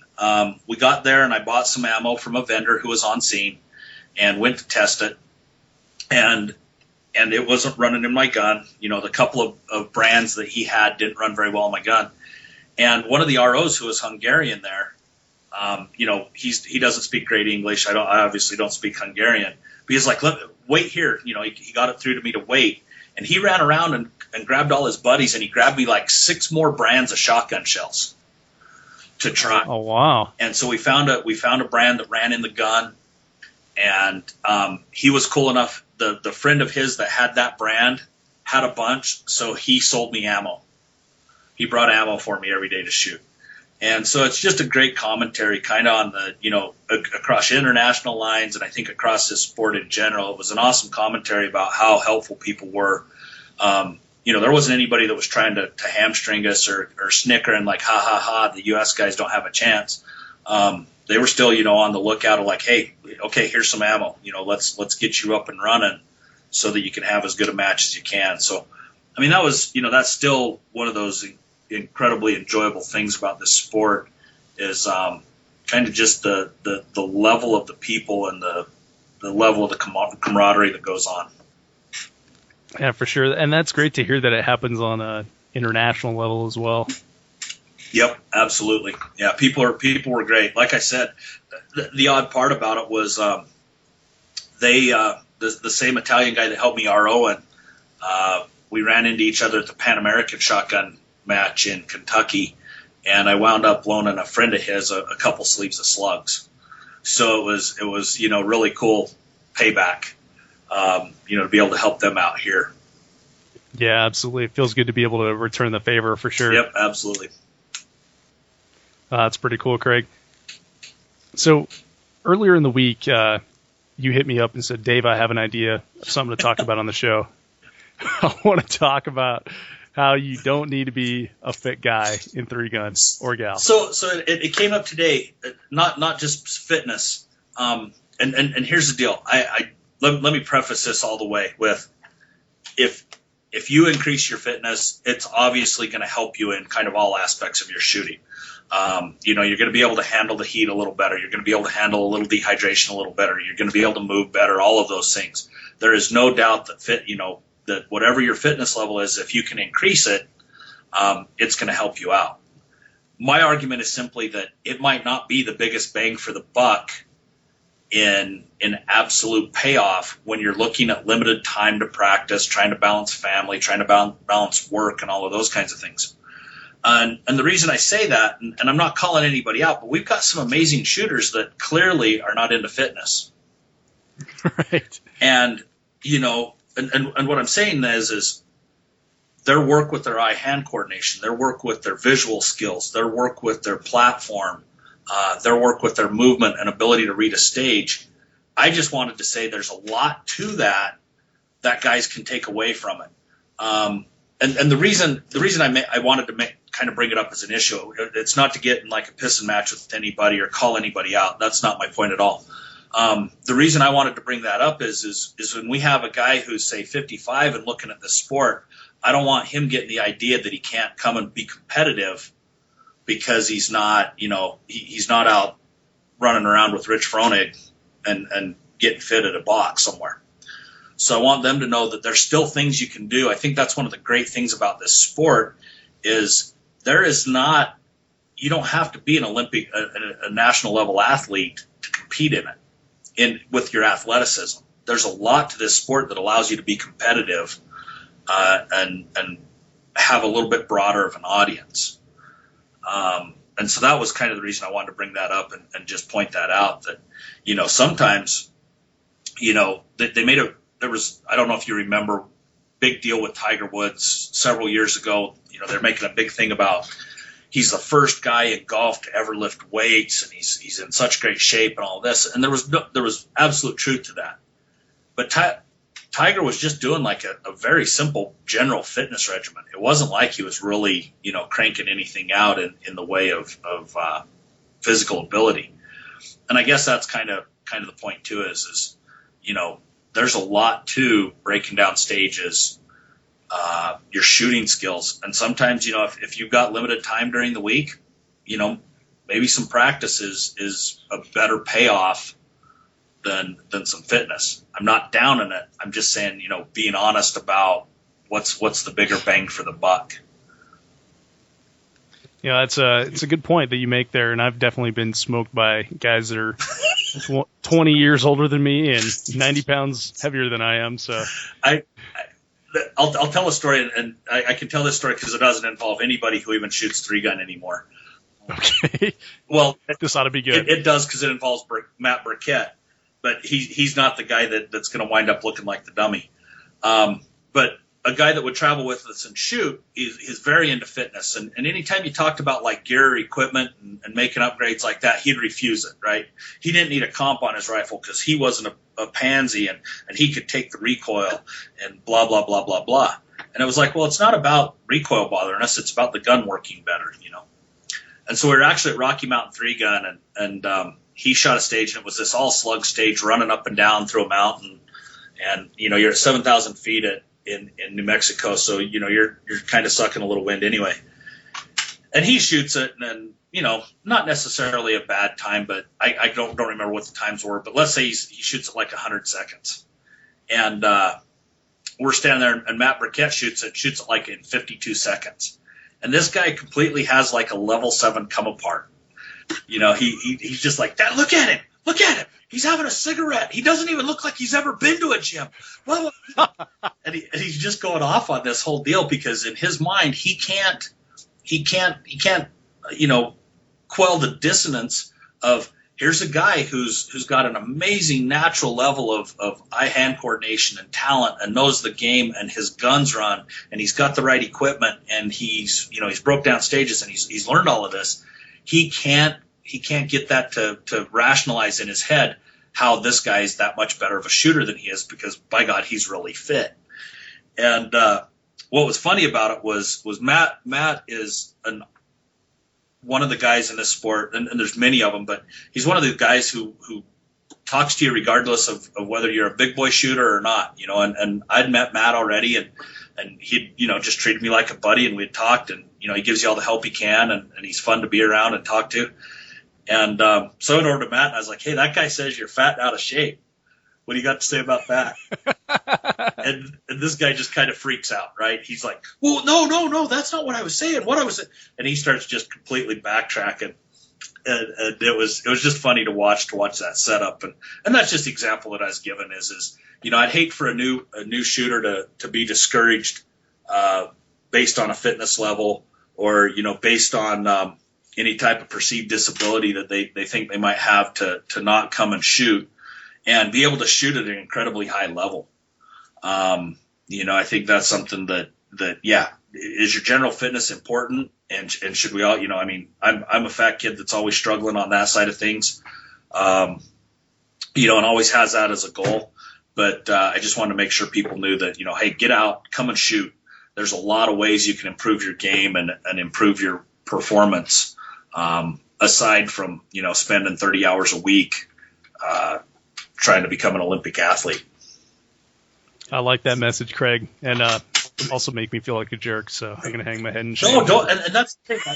We got there, and I bought some ammo from a vendor who was on scene, and went to test it, and it wasn't running in my gun. The couple of brands that he had didn't run very well in my gun. And one of the ROs, who was Hungarian there, he doesn't speak great English. I obviously don't speak Hungarian. But he's like, wait here. He got it through to me to wait. And he ran around and grabbed all his buddies, and he grabbed me like 6 more brands of shotgun shells. to try. Oh, wow. And so we found a brand that ran in the gun, and he was cool enough. The friend of his that had that brand had a bunch, so he sold me ammo. He brought ammo for me every day to shoot. And so it's just a great commentary kind of on the, across international lines, and I think across this sport in general. It was an awesome commentary about how helpful people were. There wasn't anybody that was trying to hamstring us or snicker and like, ha, the U.S. guys don't have a chance. They were still, on the lookout of like, hey, okay, here's some ammo. Let's get you up and running so that you can have as good a match as you can. So, I mean, that was, that's still one of those incredibly enjoyable things about this sport is kind of just the level of the people and the level of the camaraderie that goes on. Yeah, for sure. And that's great to hear that it happens on an international level as well. Yep, absolutely. Yeah, people were great. Like I said, the odd part about it was the same Italian guy that helped me RO, and we ran into each other at the Pan American shotgun match in Kentucky, and I wound up loaning a friend of his a couple sleeves of slugs. So it was really cool payback, to be able to help them out here. Yeah, absolutely. It feels good to be able to return the favor for sure. Yep, absolutely. That's pretty cool, Craig. So earlier in the week, you hit me up and said, Dave, I have an idea of something to talk about on the show. I want to talk about how you don't need to be a fit guy in 3-gun or gal. So it came up today, not just fitness. And here's the deal. Let me preface this all the way with, if you increase your fitness, it's obviously going to help you in kind of all aspects of your shooting. You're going to be able to handle the heat a little better. You're going to be able to handle a little dehydration a little better. You're going to be able to move better, all of those things. There is no doubt that whatever your fitness level is, if you can increase it, it's going to help you out. My argument is simply that it might not be the biggest bang for the buck in absolute payoff when you're looking at limited time to practice, trying to balance family, trying to balance work and all of those kinds of things. And the reason I say that, and I'm not calling anybody out, but we've got some amazing shooters that clearly are not into fitness. Right. And, and what I'm saying is their work with their eye-hand coordination, their work with their visual skills, their work with their platform, their work with their movement and ability to read a stage. I just wanted to say there's a lot to that guys can take away from it. And the reason I wanted to kind of bring it up as an issue, it's not to get in like a pissing match with anybody or call anybody out. That's not my point at all. The reason I wanted to bring that up is when we have a guy who's say 55 and looking at the sport, I don't want him getting the idea that he can't come and be competitive because he's not, he's not out running around with Rich Fronig and getting fit at a box somewhere. So I want them to know that there's still things you can do. I think that's one of the great things about this sport is you don't have to be an Olympic, a national level athlete to compete in it with your athleticism. There's a lot to this sport that allows you to be competitive and have a little bit broader of an audience. And so that was kind of the reason I wanted to bring that up and just point that out that, sometimes, they made I don't know if you remember, big deal with Tiger Woods several years ago. They're making a big thing about he's the first guy in golf to ever lift weights and he's in such great shape and all this. And there was absolute truth to that. But Tiger was just doing like a very simple general fitness regimen. It wasn't like he was really, cranking anything out in the way of physical ability. And I guess that's kind of the point too is there's a lot to breaking down stages, your shooting skills. And sometimes, if you've got limited time during the week, maybe some practice is a better payoff than some fitness. I'm not down in it. I'm just saying, being honest about what's the bigger bang for the buck. Yeah, it's a good point that you make there, and I've definitely been smoked by guys that are 20 years older than me and 90 pounds heavier than I am. So I'll tell a story, and I can tell this story because it doesn't involve anybody who even shoots 3-gun anymore. Okay. Well, This ought to be good. It does because it involves Matt Burkett, but he's not the guy that's going to wind up looking like the dummy. But a guy that would travel with us and shoot is very into fitness. And anytime you talked about like gear or equipment and making upgrades like that, he'd refuse it, right? He didn't need a comp on his rifle because he wasn't a pansy and he could take the recoil and blah, blah, blah, blah, blah. And it was like, well, it's not about recoil bothering us. It's about the gun working better, you know? And so we were actually at Rocky Mountain 3 Gun and he shot a stage and it was this all slug stage running up and down through a mountain. And, you know, you're at 7,000 feet in New Mexico. So, you know, you're kind of sucking a little wind anyway. And he shoots it and you know, not necessarily a bad time, but I don't remember what the times were, but let's say he shoots it like 100 seconds. And, we're standing there and Matt Burkett shoots it like in 52 seconds. And this guy completely has like a level 7 come apart. You know, he's just like, Dad, look at him. He's having a cigarette. He doesn't even look like he's ever been to a gym. And he's just going off on this whole deal because in his mind, he can't, you know, quell the dissonance of here's a guy who's got an amazing natural level of eye-hand coordination and talent and knows the game and his guns run and he's got the right equipment and he's broke down stages and he's learned all of this. He can't get that to rationalize in his head how this guy is that much better of a shooter than he is because by God, he's really fit. And, what was funny about it was Matt is one of the guys in this sport, and there's many of them, but he's one of the guys who talks to you regardless of whether you're a big boy shooter or not, you know, and I'd met Matt already and he'd, you know, just treated me like a buddy and we'd talked and, you know, he gives you all the help he can and he's fun to be around and talk to. And, so I went over to Matt and I was like, hey, that guy says you're fat and out of shape. What do you got to say about that? and this guy just kind of freaks out, right? He's like, well, no, that's not what I was saying. And he starts just completely backtracking. And it was just funny to watch that setup. And that's just the example that I was given is, you know, I'd hate for a new shooter to be discouraged, based on a fitness level or, you know, based on, any type of perceived disability that they think they might have to not come and shoot. And be able to shoot at an incredibly high level. You know, I think that's something that yeah, is your general fitness important? And should we all, you know, I mean, I'm a fat kid that's always struggling on that side of things. You know, and always has that as a goal. But I just wanted to make sure people knew that, you know, hey, get out, come and shoot. There's a lot of ways you can improve your game and improve your performance, aside from, you know, spending 30 hours a week, trying to become an Olympic athlete. I like that message, Craig, and also make me feel like a jerk. So I'm gonna hang my head in shame. No, don't. And that's the thing.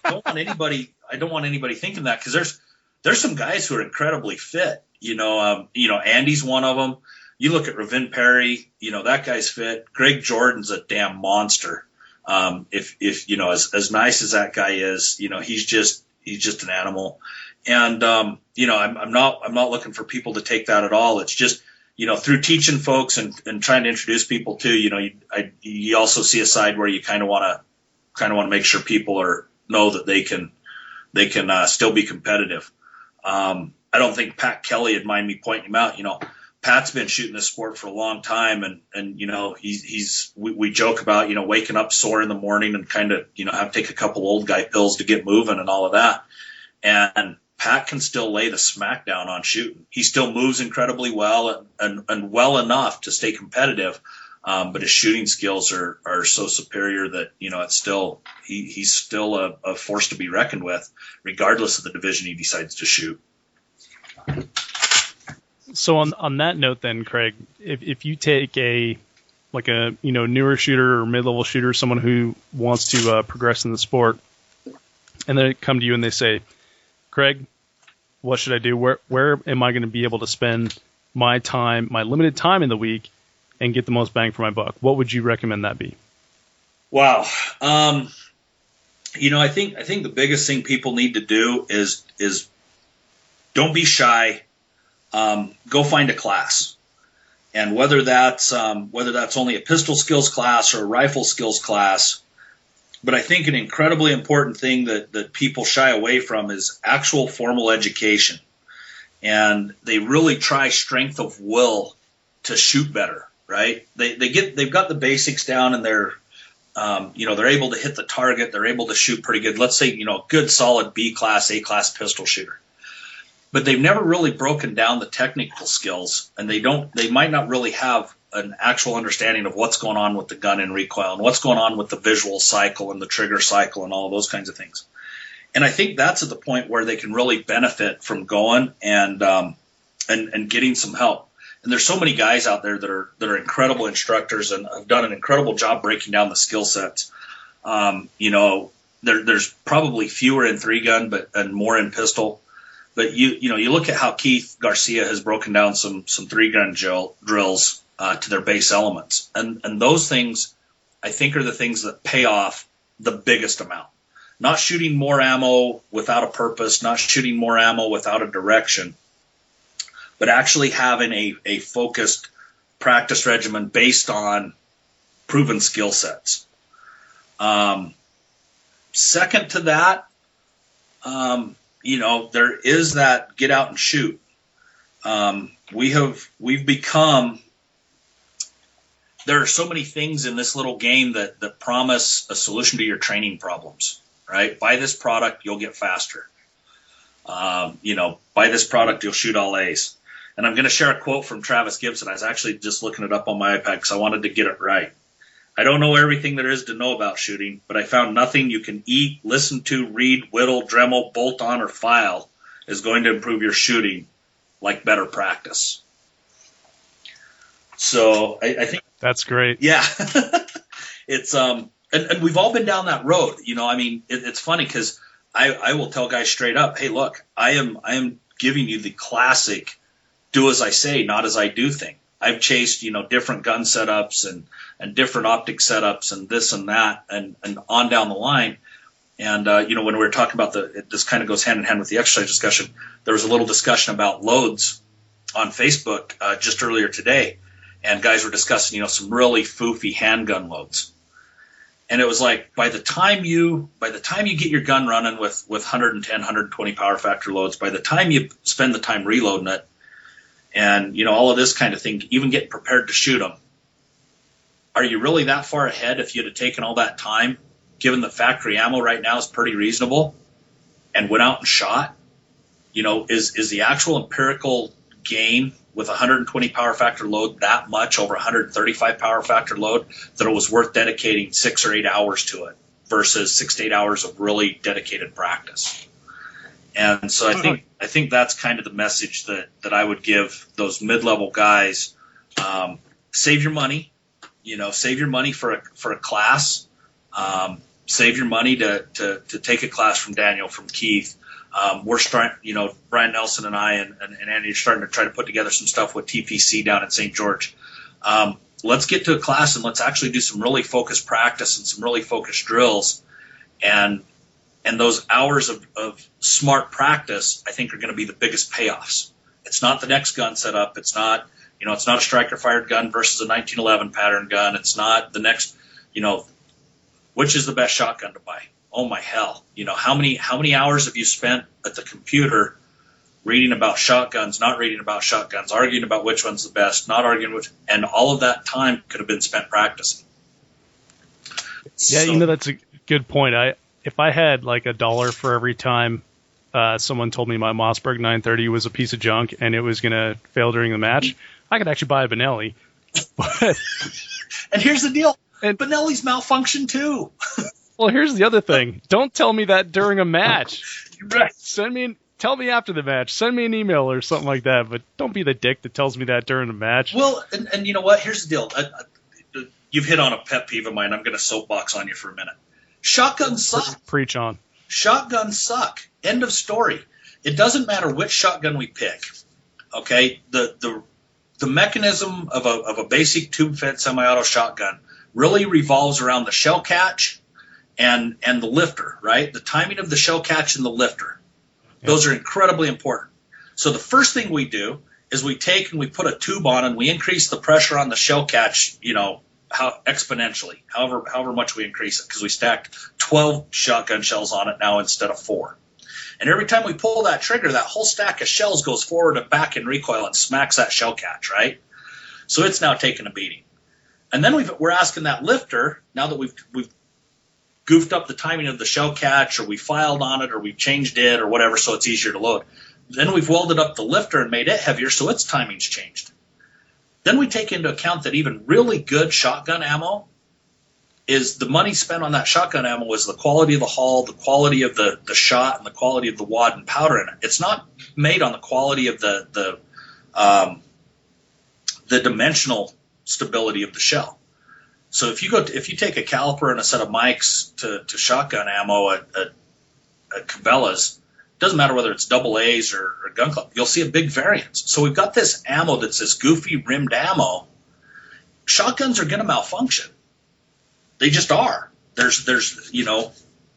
I don't want anybody thinking that because there's some guys who are incredibly fit. You know, Andy's one of them. You look at Ravin Perry. You know that guy's fit. Greg Jordan's a damn monster. If you know, as nice as that guy is, you know, he's just an animal. And, you know, I'm not looking for people to take that at all. It's just, you know, through teaching folks and trying to introduce people to, you know, you also see a side where you kind of want to make sure people know that they can still be competitive. I don't think Pat Kelly would mind me pointing him out. You know, Pat's been shooting this sport for a long time and, you know, we joke about, you know, waking up sore in the morning and kind of, you know, have to take a couple old guy pills to get moving and all of that. And Pat can still lay the smack down on shooting. He still moves incredibly well and well enough to stay competitive. But his shooting skills are so superior that, you know, he's still a force to be reckoned with, regardless of the division he decides to shoot. So on that note then, Craig, if you take a you know, newer shooter or mid-level shooter, someone who wants to progress in the sport, and they come to you and they say, Craig, what should I do? Where am I going to be able to spend my limited time in the week and get the most bang for my buck? What would you recommend that be? Wow. You know, I think the biggest thing people need to do is don't be shy. Go find a class. And whether that's only a pistol skills class or a rifle skills class, But I think an incredibly important thing that people shy away from is actual formal education. And they really try strength of will to shoot better, right? They've got the basics down, and they're able to hit the target. They're able to shoot pretty good. Let's say, good solid B class, A class pistol shooter. But they've never really broken down the technical skills, and they might not really have an actual understanding of what's going on with the gun and recoil and what's going on with the visual cycle and the trigger cycle and all of those kinds of things. And I think that's at the point where they can really benefit from going and getting some help. And there's so many guys out there that are incredible instructors and have done an incredible job breaking down the skill sets. There's probably fewer in 3-gun, and more in pistol. But you look at how Keith Garcia has broken down some 3-gun drills to their base elements, and those things I think are the things that pay off the biggest amount. Not shooting more ammo without a purpose, not shooting more ammo without a direction, but actually having a focused practice regimen based on proven skill sets. Second to that, there is that get out and shoot. We've become. There are so many things in this little game that promise a solution to your training problems, right? Buy this product, you'll get faster. Buy this product, you'll shoot all A's. And I'm going to share a quote from Travis Gibson. I was actually just looking it up on my iPad because I wanted to get it right. I don't know everything there is to know about shooting, but I found nothing you can eat, listen to, read, whittle, Dremel, bolt on, or file is going to improve your shooting like better practice. So I think that's great. Yeah. It's and we've all been down that road. It's funny because I will tell guys straight up, hey, look, I am giving you the classic do as I say, not as I do thing. I've chased, different gun setups and different optic setups and this and that and on down the line. And, when we were talking about this kind of goes hand in hand with the exercise discussion, there was a little discussion about loads on Facebook just earlier today. And guys were discussing, some really foofy handgun loads. And it was like, by the time you get your gun running with 110, 120 power factor loads, by the time you spend the time reloading it and, all of this kind of thing, even getting prepared to shoot them, are you really that far ahead if you'd have taken all that time, given the factory ammo right now is pretty reasonable, and went out and shot? Is the actual empirical gain with 120 power factor load that much over 135 power factor load that it was worth dedicating 6 or 8 hours to it versus 6 to 8 hours of really dedicated practice? And so I think that's kind of the message that I would give those mid-level guys. Save your money, save your money for a class. Save your money to take a class from Daniel, from Keith. We're starting, Brian Nelson and I and Andy are starting to try to put together some stuff with TPC down at St. George. Let's get to a class and let's actually do some really focused practice and some really focused drills. And those hours of smart practice, I think, are going to be the biggest payoffs. It's not the next gun setup. It's not, it's not a striker fired gun versus a 1911 pattern gun. It's not the next, which is the best shotgun to buy? Oh my hell. How many hours have you spent at the computer reading about shotguns, not reading about shotguns, arguing about which one's the best, not arguing which, and all of that time could have been spent practicing. Yeah, So, that's a good point. If I had like $1 for every time someone told me my Mossberg 930 was a piece of junk and it was going to fail during the match, I could actually buy a Benelli. But and here's the deal. Benelli's malfunction too. Well, here's the other thing. Don't tell me that during a match. Right. Tell me after the match. Send me an email or something like that. But don't be the dick that tells me that during the match. Well, and you know what? Here's the deal. You've hit on a pet peeve of mine. I'm going to soapbox on you for a minute. Shotguns suck. Preach on. Shotguns suck. End of story. It doesn't matter which shotgun we pick. Okay? The mechanism of a basic tube-fed semi-auto shotgun really revolves around the shell catch and the lifter, right? The timing of the shell catch and the lifter. Yep. Those are incredibly important. So the first thing we do is we take and we put a tube on and we increase the pressure on the shell catch, how exponentially, however much we increase it, because we stacked 12 shotgun shells on it now instead of 4. And every time we pull that trigger, that whole stack of shells goes forward and back in recoil and smacks that shell catch, right? So it's now taking a beating. And then we're asking that lifter, now that we've goofed up the timing of the shell catch, or we filed on it, or we've changed it, or whatever, so it's easier to load. Then we've welded up the lifter and made it heavier, so its timing's changed. Then we take into account that even really good shotgun ammo is the money spent on that shotgun ammo is the quality of the hull, the quality of the shot, and the quality of the wad and powder in it. It's not made on the quality of the dimensional stability of the shell. So if you take a caliper and a set of mics to shotgun ammo at Cabela's, it doesn't matter whether it's double A's or gun club, you'll see a big variance. So we've got this ammo that's this goofy rimmed ammo. Shotguns are going to malfunction. They just are. There's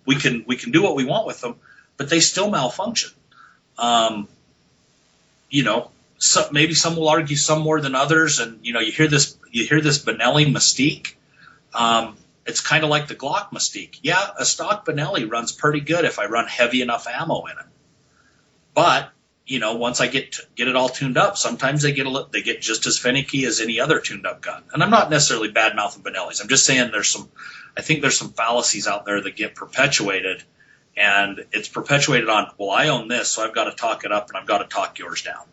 we can do what we want with them, but they still malfunction. So maybe some will argue some more than others, and you hear this Benelli Mystique. It's kind of like the Glock Mystique. Yeah, a stock Benelli runs pretty good if I run heavy enough ammo in it. But once I get it all tuned up, sometimes they get just as finicky as any other tuned up gun. And I'm not necessarily bad mouthing Benellis. I'm just saying I think there's some fallacies out there that get perpetuated, and it's perpetuated on, well, I own this, so I've got to talk it up and I've got to talk yours down.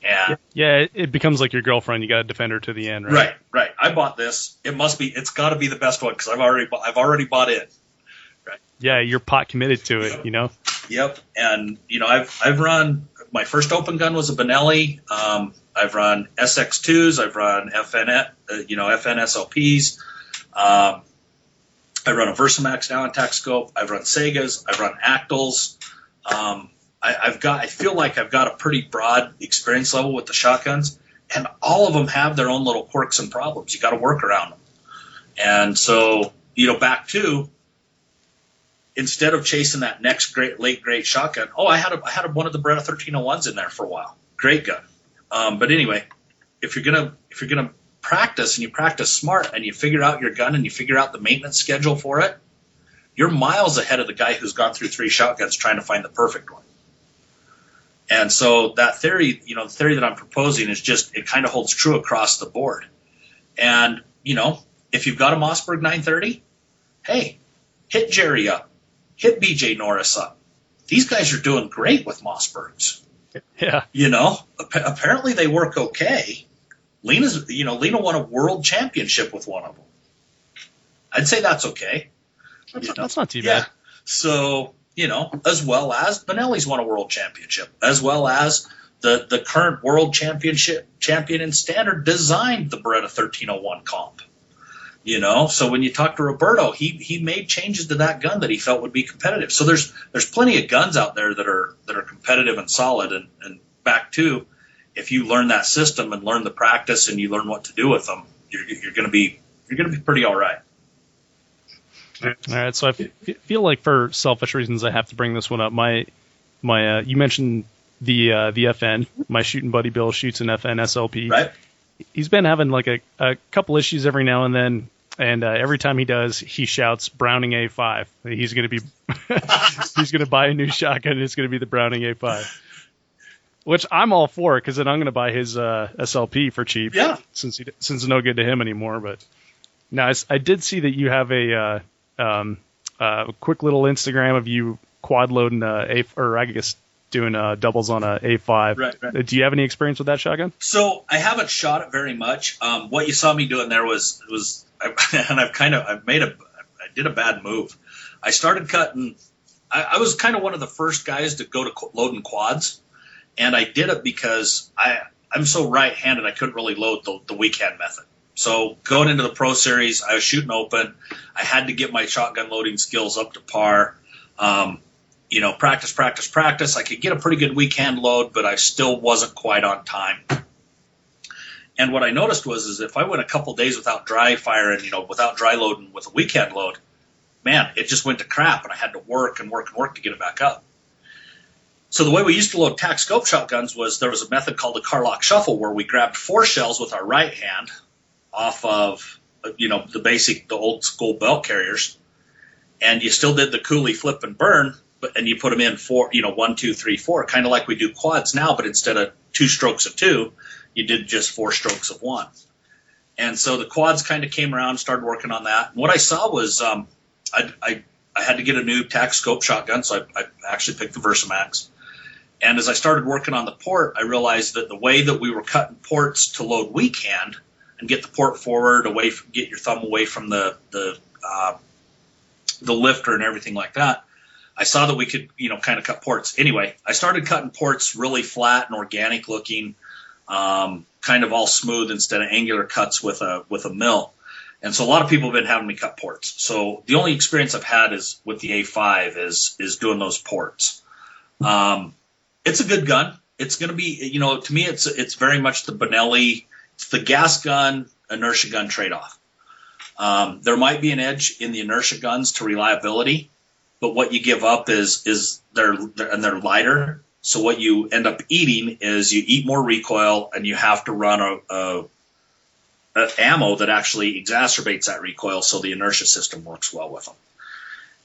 And yeah, it becomes like your girlfriend. You got to defend her to the end, right? Right. I bought this. It's got to be the best one because I've already bought it. Right. Yeah, you're pot committed to it, Yep. And I've run, my first open gun was a Benelli. I've run SX2s. I've run FN SLPs. I run a Versamax now in Tacscope. I've run Segas. I've run Actals. I feel like I've got a pretty broad experience level with the shotguns, and all of them have their own little quirks and problems. You got to work around them. And so, back to, instead of chasing that next late great shotgun, I had one of the Beretta 1301s in there for a while. Great gun. But anyway, if you're gonna practice, and you practice smart, and you figure out your gun and you figure out the maintenance schedule for it, you're miles ahead of the guy who's gone through 3 shotguns trying to find the perfect one. And so that theory, the theory that I'm proposing is just, it kind of holds true across the board. And, if you've got a Mossberg 930, hey, hit Jerry up, hit BJ Norris up. These guys are doing great with Mossbergs. Yeah. Apparently they work okay. Lena won a world championship with one of them. I'd say that's okay. That's not too bad. Yeah. So, as well as Benelli's won a world championship, as well as the current world champion in standard designed the Beretta 1301 comp. So when you talk to Roberto, he made changes to that gun that he felt would be competitive. So there's plenty of guns out there that are competitive and solid. And back to, if you learn that system and learn the practice and you learn what to do with them, you're going to be pretty all right. All right, so I feel like for selfish reasons I have to bring this one up. My you mentioned the FN. My shooting buddy Bill shoots an FN SLP. Right. He's been having like a couple issues every now and then, and every time he does, he shouts Browning A5. He's going to be he's going to buy a new shotgun, and it's going to be the Browning A5. Which I'm all for, because then I'm going to buy his SLP for cheap. Yeah. Since it's no good to him anymore. But now I did see that you have a quick little Instagram of you quad loading doing doubles on a A5. Right. Do you have any experience with that shotgun? So I haven't shot it very much. What you saw me doing there was I did a bad move. I started cutting. I was kind of one of the first guys to go to loading quads, and I did it because I'm so right-handed I couldn't really load the weak hand method. So going into the Pro Series, I was shooting open. I had to get my shotgun loading skills up to par. Practice. I could get a pretty good weak hand load, but I still wasn't quite on time. And what I noticed is if I went a couple days without dry firing, without dry loading with a weak hand load, man, it just went to crap, and I had to work to get it back up. So the way we used to load tack scope shotguns was there was a method called the car lock shuffle, where we grabbed 4 shells with our right hand off of the old school belt carriers, and you still did the coolie flip and burn, and you put them in 1, 2, 3, 4, kind of like we do quads now, but instead of 2 strokes of 2, you did just 4 strokes of 1. And so the quads kind of came around, started working on that. And what I saw was I had to get a new tack scope shotgun, so I actually picked the Versamax. And as I started working on the port, I realized that the way that we were cutting ports to load weak hand and get the port forward, get your thumb away from the lifter and everything like that, I saw that we could, kind of cut ports. Anyway, I started cutting ports really flat and organic looking, kind of all smooth instead of angular cuts with a mill. And so a lot of people have been having me cut ports. So the only experience I've had is with the A5 is doing those ports. It's a good gun. It's going to be, to me, it's very much the Benelli, it's the gas gun, inertia gun trade-off. There might be an edge in the inertia guns to reliability, but what you give up is they're lighter. So what you end up eating is you eat more recoil, and you have to run a ammo that actually exacerbates that recoil, so the inertia system works well with them.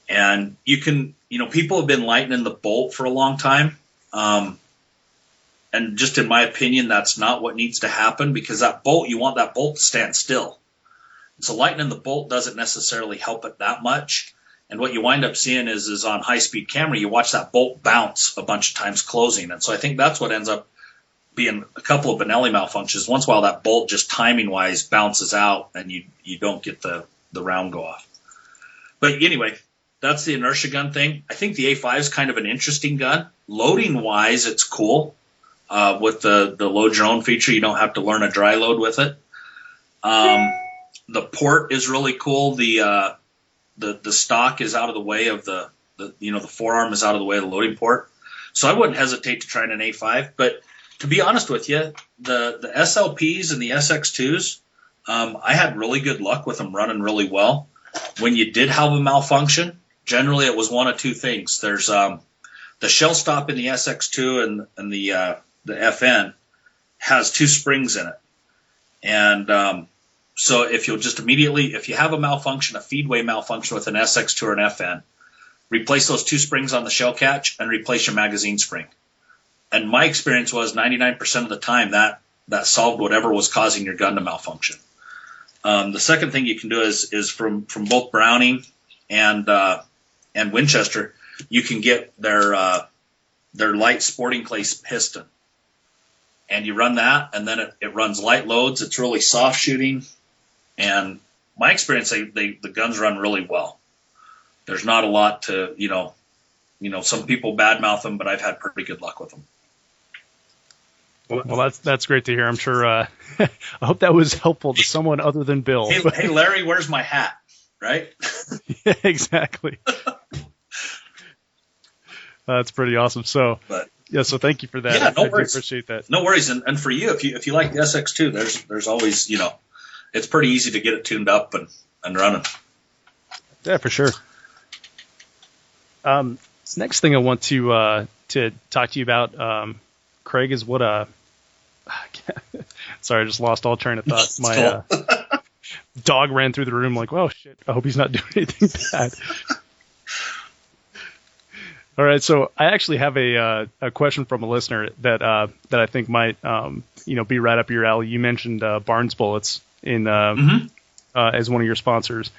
And you can, people have been lightening the bolt for a long time. And just in my opinion, that's not what needs to happen, because you want that bolt to stand still. So lightening the bolt doesn't necessarily help it that much. And what you wind up seeing is on high-speed camera, you watch that bolt bounce a bunch of times closing. And so I think that's what ends up being a couple of Benelli malfunctions. Once in a while, that bolt just timing-wise bounces out, and you don't get the round go off. But anyway, that's the inertia gun thing. I think the A5 is kind of an interesting gun. Loading-wise, it's cool. With the load your own feature, you don't have to learn a dry load with it. The port is really cool. The stock is out of the way of the forearm is out of the way of the loading port. So I wouldn't hesitate to try an A5. But to be honest with you, the SLPs and the SX2s, I had really good luck with them running really well. When you did have a malfunction, generally it was one of two things. There's the shell stop in the SX2 and the FN has 2 springs in it. And so if you have a malfunction, a feedway malfunction with an SX2 or an FN, replace those 2 springs on the shell catch and replace your magazine spring. And my experience was 99% of the time that solved whatever was causing your gun to malfunction. The second thing you can do is from both Browning and Winchester, you can get their light sporting clay piston. And you run that, and then it runs light loads. It's really soft shooting. And my experience, the guns run really well. There's not a lot to, some people badmouth them, but I've had pretty good luck with them. Well, that's great to hear. I'm sure. I hope that was helpful to someone other than Bill. Hey, Larry, where's my hat? Right? Yeah, exactly. That's pretty awesome. So, so thank you for that. Yeah, no worries. I appreciate that. No worries. And for you, if you like the SX2, there's always, it's pretty easy to get it tuned up and running. Yeah, for sure. Next thing I want to talk to you about, Craig, is what sorry, I just lost all train of thought. My dog ran through the room like, oh shit, I hope he's not doing anything bad. All right, so I actually have a question from a listener that I think might be right up your alley. You mentioned Barnes Bullets in as one of your sponsors.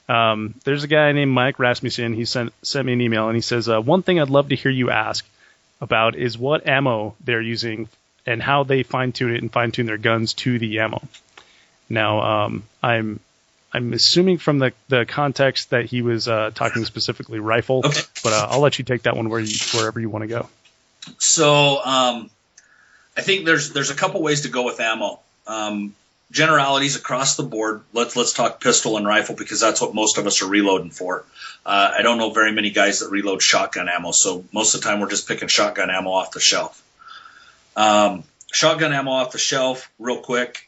There's a guy named Mike Rasmussen. He sent me an email, and he says, one thing I'd love to hear you ask about is what ammo they're using and how they fine-tune it and fine-tune their guns to the ammo. Now, I'm assuming from the context that he was talking specifically rifle, okay. But I'll let you take that one wherever you want to go. So I think there's a couple ways to go with ammo. Generalities across the board. Let's talk pistol and rifle, because that's what most of us are reloading for. I don't know very many guys that reload shotgun ammo, so most of the time we're just picking shotgun ammo off the shelf. Shotgun ammo off the shelf, real quick,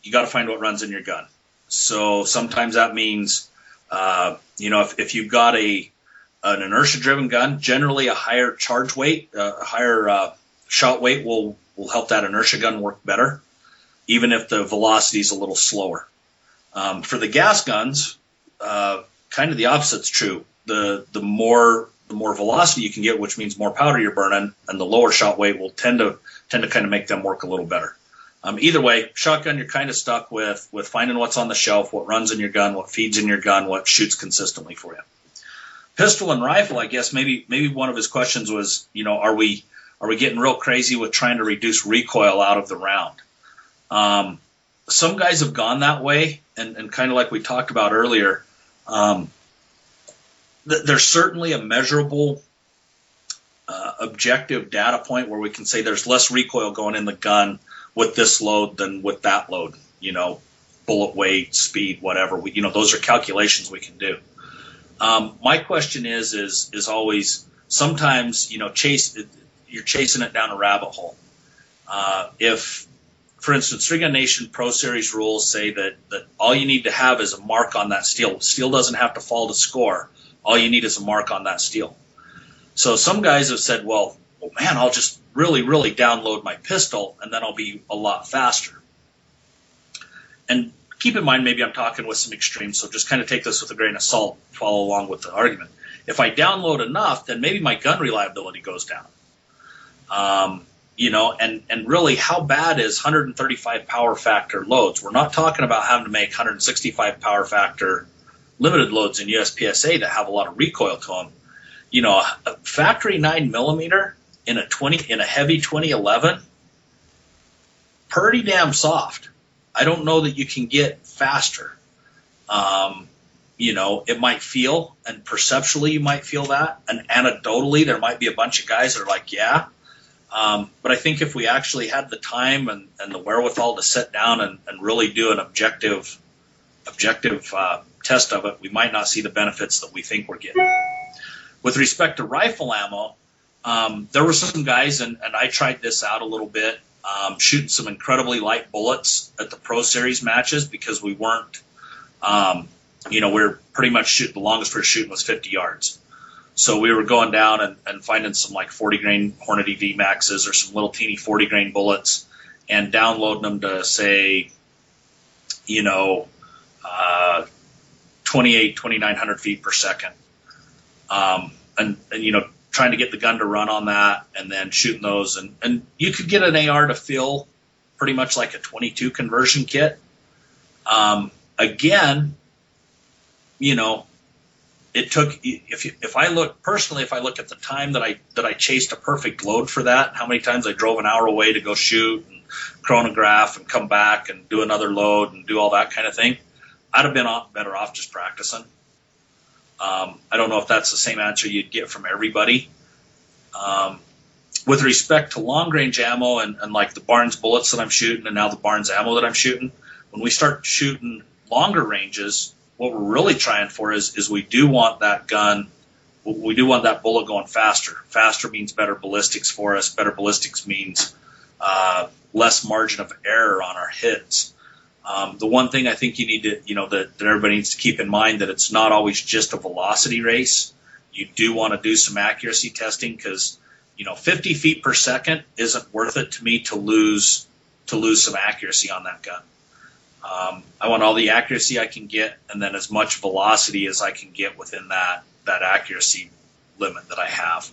you got to find what runs in your gun. So sometimes that means, if you've got an inertia-driven gun, generally a higher charge weight, a higher shot weight will help that inertia gun work better, even if the velocity is a little slower. For the gas guns, kind of the opposite's true. The more velocity you can get, which means more powder you're burning, and the lower shot weight will tend to kind of make them work a little better. Either way, shotgun, you're kind of stuck with finding what's on the shelf, what runs in your gun, what feeds in your gun, what shoots consistently for you. Pistol and rifle, I guess maybe one of his questions was, are we getting real crazy with trying to reduce recoil out of the round? Some guys have gone that way, and kind of like we talked about earlier, there's certainly a measurable objective data point where we can say there's less recoil going in the gun with this load than with that load, bullet weight, speed, whatever. Those are calculations we can do. My question is always, sometimes, you're chasing it down a rabbit hole. If, for instance, String Gun Nation Pro Series rules say that all you need to have is a mark on that steel. Steel doesn't have to fall to score. All you need is a mark on that steel. So some guys have said, well, man, I'll just really, really download my pistol, and then I'll be a lot faster. And keep in mind, maybe I'm talking with some extremes, so just kind of take this with a grain of salt, follow along with the argument. If I download enough, then maybe my gun reliability goes down. And really, how bad is 135 power factor loads? We're not talking about having to make 165 power factor limited loads in USPSA that have a lot of recoil to them. A factory 9mm in a heavy 2011, pretty damn soft. I don't know that you can get faster. It might feel, and perceptually you might feel that, and anecdotally there might be a bunch of guys that are like, yeah. But I think if we actually had the time and the wherewithal to sit down and really do an objective test of it, we might not see the benefits that we think we're getting. With respect to rifle ammo, there were some guys, and I tried this out a little bit, shooting some incredibly light bullets at the Pro Series matches because we weren't, we're pretty much the longest we were shooting was 50 yards. So we were going down and finding some like 40 grain Hornady VMAXs or some little teeny 40 grain bullets and downloading them to say, 2,900 feet per second. And trying to get the gun to run on that and then shooting those. And you could get an AR to feel pretty much like a 22 conversion kit. Again, it took, if I look at the time that I chased a perfect load for that, how many times I drove an hour away to go shoot and chronograph and come back and do another load and do all that kind of thing, I'd have been better off just practicing. I don't know if that's the same answer you'd get from everybody. With respect to long range ammo and like the Barnes bullets that I'm shooting and now the Barnes ammo that I'm shooting, when we start shooting longer ranges, what we're really trying for is we do want that gun, we do want that bullet going faster. Faster means better ballistics for us. Better ballistics means less margin of error on our hits. The one thing I think you need to, that everybody needs to keep in mind, that it's not always just a velocity race. You do want to do some accuracy testing because, 50 feet per second isn't worth it to me to lose some accuracy on that gun. I want all the accuracy I can get and then as much velocity as I can get within that accuracy limit that I have.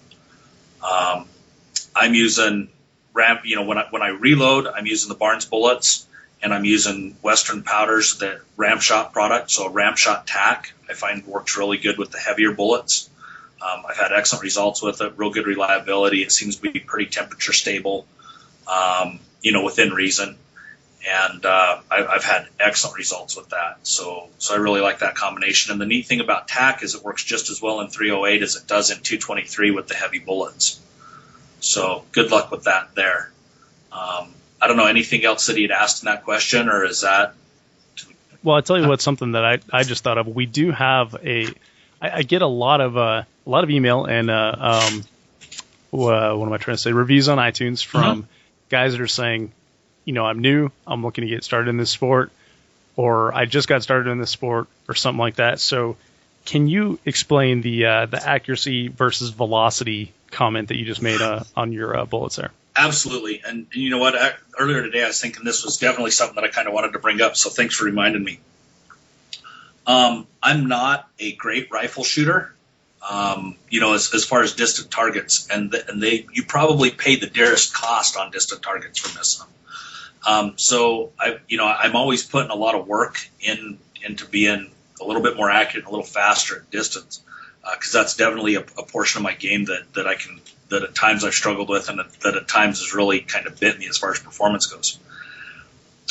I'm using when I reload, I'm using the Barnes bullets. And I'm using Western Powders, the Ram Shot product, so a Ram Shot tack I find works really good with the heavier bullets. I've had excellent results with it, real good reliability. It seems to be pretty temperature stable, within reason. And I've had excellent results with that. So I really like that combination. And the neat thing about tack is it works just as well in 308 as it does in 223 with the heavy bullets. So good luck with that there. I don't know, anything else that he'd asked in that question, or is that? Well, I'll tell you what's something that I just thought of. We do have I get a lot of email and what am I trying to say? Reviews on iTunes from guys that are saying, I'm new, I'm looking to get started in this sport, or I just got started in this sport, or something like that. So, can you explain the accuracy versus velocity comment that you just made on your bullets there? Absolutely. And you know what? Earlier today I was thinking this was definitely something that I kind of wanted to bring up, so thanks for reminding me. I'm not a great rifle shooter. As far as distant targets, and you probably pay the dearest cost on distant targets for missing them. So I'm always putting a lot of work into being a little bit more accurate, and a little faster at distance, because that's definitely a portion of my game that at times I've struggled with, and that at times has really kind of bit me as far as performance goes.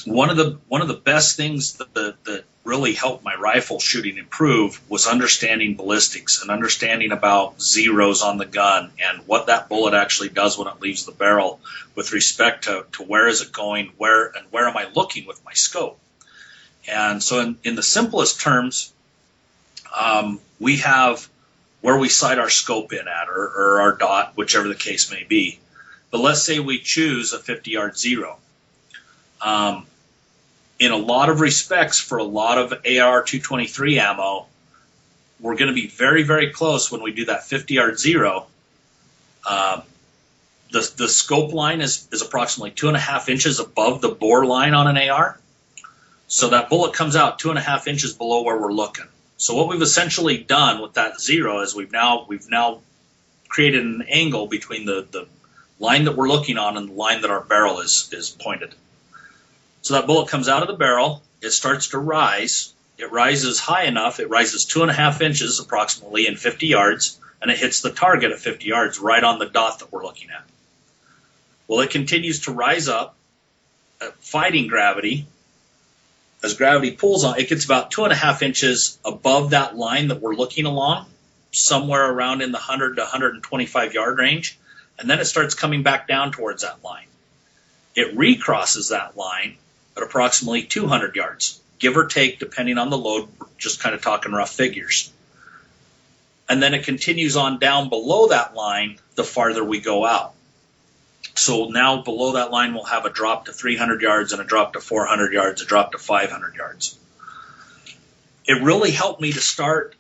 One of the best things that really helped my rifle shooting improve was understanding ballistics and understanding about zeros on the gun and what that bullet actually does when it leaves the barrel with respect to where is it going, where am I looking with my scope. And so in the simplest terms, we have where we sight our scope in at, or our dot, whichever the case may be. But let's say we choose a 50-yard zero. In a lot of respects, for a lot of AR-223 ammo, we're going to be very, very close when we do that 50-yard zero. The scope line is approximately 2.5 inches above the bore line on an AR. So that bullet comes out 2.5 inches below where we're looking. So what we've essentially done with that zero is we've now created an angle between the line that we're looking on and the line that our barrel is pointed. So that bullet comes out of the barrel, it starts to rise, it rises high enough, it rises 2.5 inches approximately in 50 yards, and it hits the target at 50 yards right on the dot that we're looking at. Well, it continues to rise up, fighting gravity. As gravity pulls on, it gets about 2.5 inches above that line that we're looking along, somewhere around in the 100 to 125 yard range, and then it starts coming back down towards that line. It recrosses that line at approximately 200 yards, give or take, depending on the load. We're just kind of talking rough figures. And then it continues on down below that line the farther we go out. So now below that line we'll have a drop to 300 yards and a drop to 400 yards, a drop to 500 yards. It really helped me to start,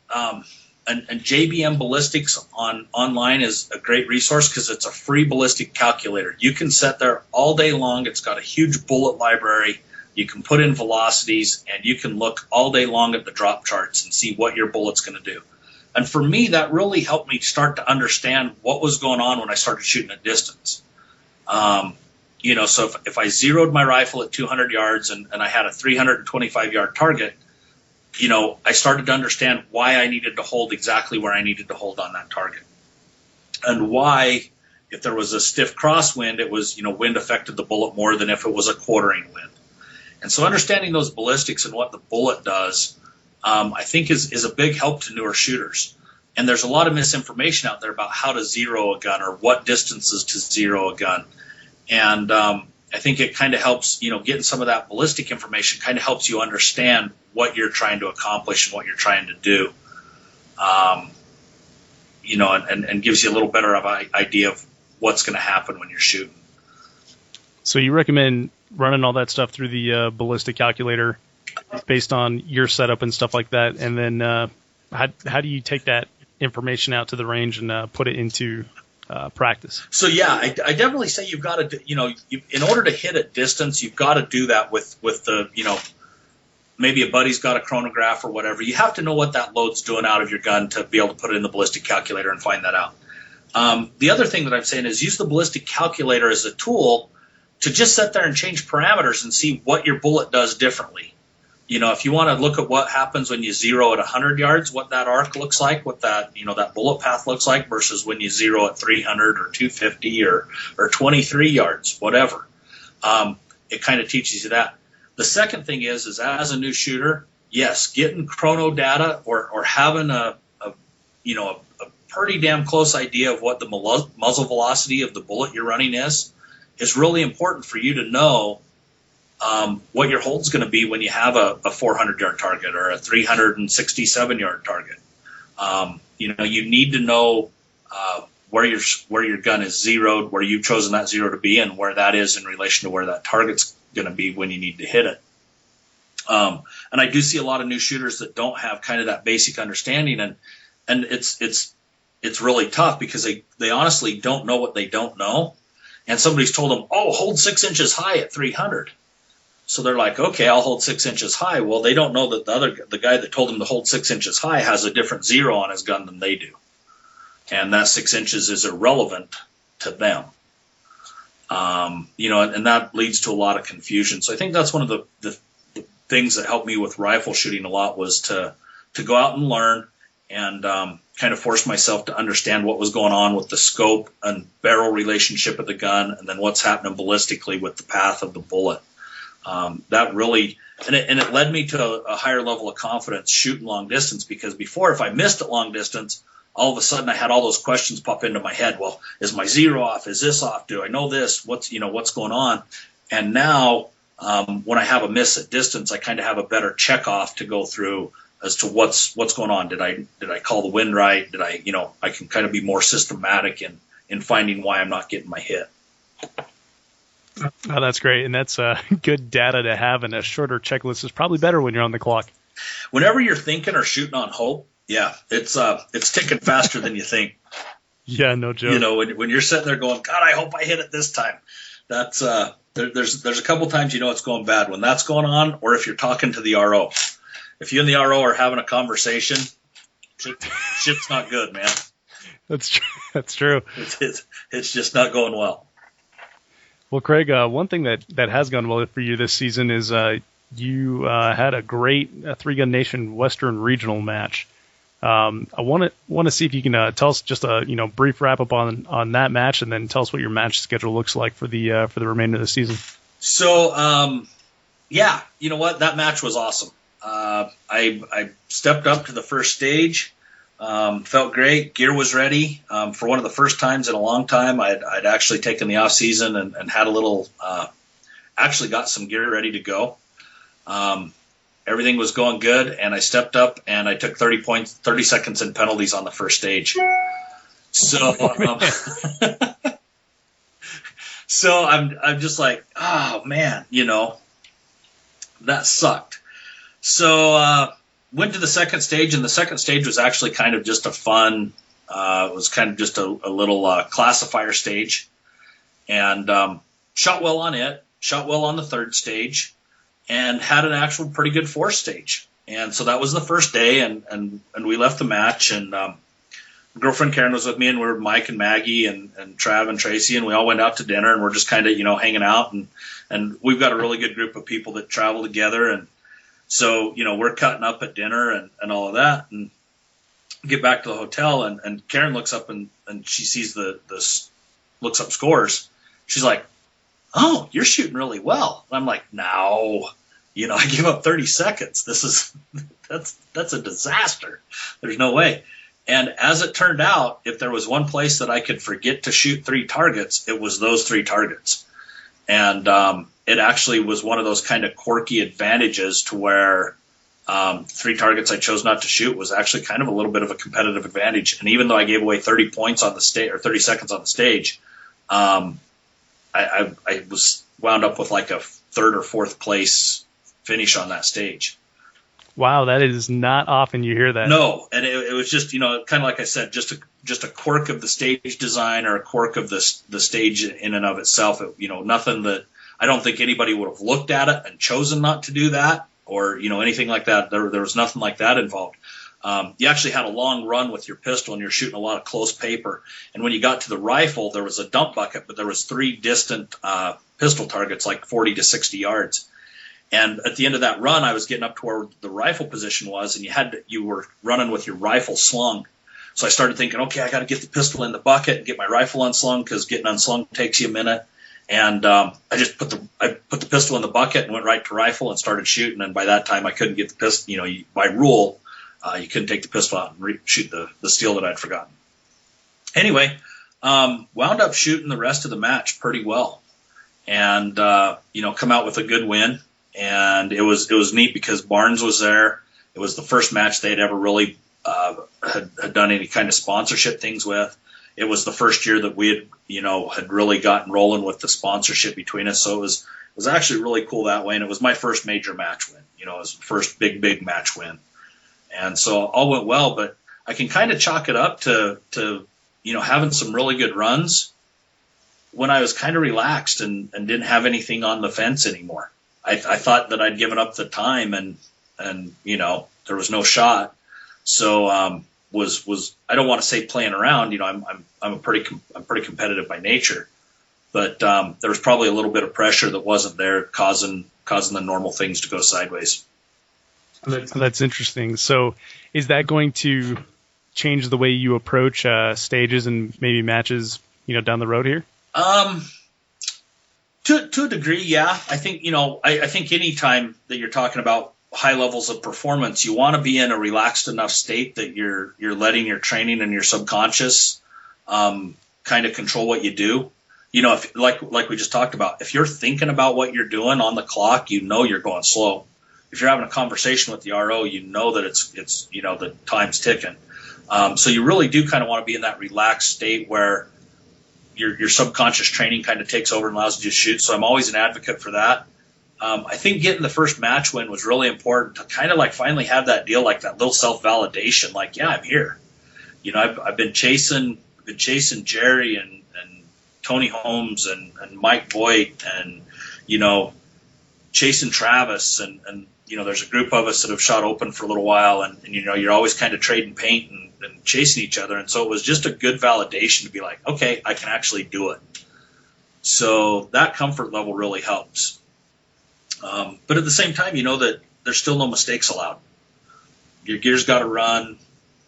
and JBM Ballistics online is a great resource because it's a free ballistic calculator. You can sit there all day long. It's got a huge bullet library. You can put in velocities, and you can look all day long at the drop charts and see what your bullet's going to do. And for me, that really helped me start to understand what was going on when I started shooting at distance. So if I zeroed my rifle at 200 yards and I had a 325 yard target, I started to understand why I needed to hold exactly where I needed to hold on that target. And why, if there was a stiff crosswind, it was, wind affected the bullet more than if it was a quartering wind. And so understanding those ballistics and what the bullet does, I think is a big help to newer shooters. And there's a lot of misinformation out there about how to zero a gun or what distances to zero a gun. And I think it kind of helps, getting some of that ballistic information kind of helps you understand what you're trying to accomplish and what you're trying to do, and gives you a little better of an idea of what's going to happen when you're shooting. So you recommend running all that stuff through the ballistic calculator based on your setup and stuff like that, and then how do you take that information out to the range and put it into practice? So yeah, I definitely say you've got to, in order to hit at distance, you've got to do that with the, maybe a buddy's got a chronograph or whatever. You have to know what that load's doing out of your gun to be able to put it in the ballistic calculator and find that out. The other thing that I'm saying is use the ballistic calculator as a tool to just sit there and change parameters and see what your bullet does differently. If you want to look at what happens when you zero at 100 yards, what that arc looks like, what that, that bullet path looks like versus when you zero at 300 or 250 or 23 yards, whatever. It kind of teaches you that. The second thing is as a new shooter, yes, getting chrono data or having a pretty damn close idea of what the muzzle velocity of the bullet you're running is really important for you to know what your hold's going to be when you have a 400-yard target or a 367-yard target. You need to know where your gun is zeroed, where you've chosen that zero to be, and where that is in relation to where that target's going to be when you need to hit it. And I do see a lot of new shooters that don't have kind of that basic understanding, and it's really tough because they honestly don't know what they don't know. And somebody's told them, hold 6 inches high at 300. So they're like, okay, I'll hold 6 inches high. Well, they don't know that the guy that told them to hold 6 inches high has a different zero on his gun than they do. And that 6 inches is irrelevant to them. And that leads to a lot of confusion. So I think that's one of the things that helped me with rifle shooting a lot was to go out and learn and kind of force myself to understand what was going on with the scope and barrel relationship of the gun, and then what's happening ballistically with the path of the bullet. That really, and it led me to a higher level of confidence shooting long distance, because before, if I missed at long distance, all of a sudden I had all those questions pop into my head. Well, is my zero off? Is this off? Do I know this? What's going on? And now, when I have a miss at distance, I kind of have a better check off to go through as to what's going on. Did I call the wind right? Did I can kind of be more systematic in finding why I'm not getting my hit. Oh, that's great. And that's good data to have, and a shorter checklist is probably better when you're on the clock. Whenever you're thinking or shooting on hope, yeah, it's ticking faster than you think. Yeah, no joke. When you're sitting there going, God, I hope I hit it this time. That's there's a couple times it's going bad when that's going on, or if you're talking to the RO. If you and the RO are having a conversation, shit's not good, man. That's true. That's true. It's just not going well. Well, Craig, one thing that has gone well for you this season is you had a great Three Gun Nation Western Regional match. I want to see if you can tell us just a brief wrap up on that match, and then tell us what your match schedule looks like for the remainder of the season. So, yeah, you know what? That match was awesome. I stepped up to the first stage. Felt great. Gear was ready. For one of the first times in a long time, I'd actually taken the off season and had a little, actually got some gear ready to go. Everything was going good, and I stepped up and I took 30 seconds in penalties on the first stage. So, so I'm just like, oh man, that sucked. So, went to the second stage, and the second stage was actually kind of just a fun, it was kind of just a little classifier stage, and shot well on it, shot well on the third stage, and had an actual pretty good fourth stage. And so that was the first day, and we left the match, and girlfriend Karen was with me, and we were Mike and Maggie and Trav and Tracy, and we all went out to dinner, and we're just kind of, hanging out, and we've got a really good group of people that travel together, and so, we're cutting up at dinner and all of that, and get back to the hotel, and Karen looks up and she sees looks up scores. She's like, oh, you're shooting really well. And I'm like, no, I give up 30 seconds. That's a disaster. There's no way. And as it turned out, if there was one place that I could forget to shoot 3 targets, it was those 3 targets. And, it actually was one of those kind of quirky advantages to where 3 targets I chose not to shoot was actually kind of a little bit of a competitive advantage. And even though I gave away 30 points on the stage or 30 seconds on the stage, I was wound up with like a 3rd or 4th place finish on that stage. Wow, that is not often you hear that. No, and it was just kind of like I said, just a quirk of the stage design or a quirk of the stage in and of itself. Nothing that I don't think anybody would have looked at it and chosen not to do that, or anything like that. There was nothing like that involved. You actually had a long run with your pistol, and you're shooting a lot of close paper. And when you got to the rifle, there was a dump bucket, but there was 3 distant pistol targets, like 40 to 60 yards. And at the end of that run, I was getting up to where the rifle position was, and you were running with your rifle slung. So I started thinking, okay, I got to get the pistol in the bucket and get my rifle unslung, because getting unslung takes you a minute. And I just put the pistol in the bucket and went right to rifle and started shooting. And by that time, I couldn't get the pistol. By rule, you couldn't take the pistol out and shoot the steel that I'd forgotten. Anyway, wound up shooting the rest of the match pretty well, and come out with a good win. And it was neat because Barnes was there. It was the first match they'd ever really had done any kind of sponsorship things with. It was the first year that we had really gotten rolling with the sponsorship between us. So it was actually really cool that way. And it was my first major match win. It was the first big match win. And so all went well, but I can kind of chalk it up to having some really good runs when I was kind of relaxed and didn't have anything on the fence anymore. I thought that I'd given up the time, and there was no shot. So was I don't want to say playing around. I'm pretty competitive by nature, but there was probably a little bit of pressure that wasn't there, causing the normal things to go sideways. That's interesting. So is that going to change the way you approach stages and maybe matches, down the road here? To a degree, yeah. I think, I think any time that you're talking about high levels of performance, you want to be in a relaxed enough state that you're letting your training and your subconscious kind of control what you do. If, like we just talked about, if you're thinking about what you're doing on the clock, you're going slow. If you're having a conversation with the RO, that it's the time's ticking. So you really do kind of want to be in that relaxed state where your subconscious training kind of takes over and allows you to shoot. So I'm always an advocate for that. I think getting the first match win was really important to kind of like finally have that deal, like that little self-validation, like, yeah, I'm here. I've been chasing Jerry and Tony Holmes and Mike Boyd and, chasing Travis and there's a group of us that have shot open for a little while and you're always kind of trading paint and chasing each other. And so it was just a good validation to be like, okay, I can actually do it. So that comfort level really helps. But at the same time, that there's still no mistakes allowed. Your gear's got to run.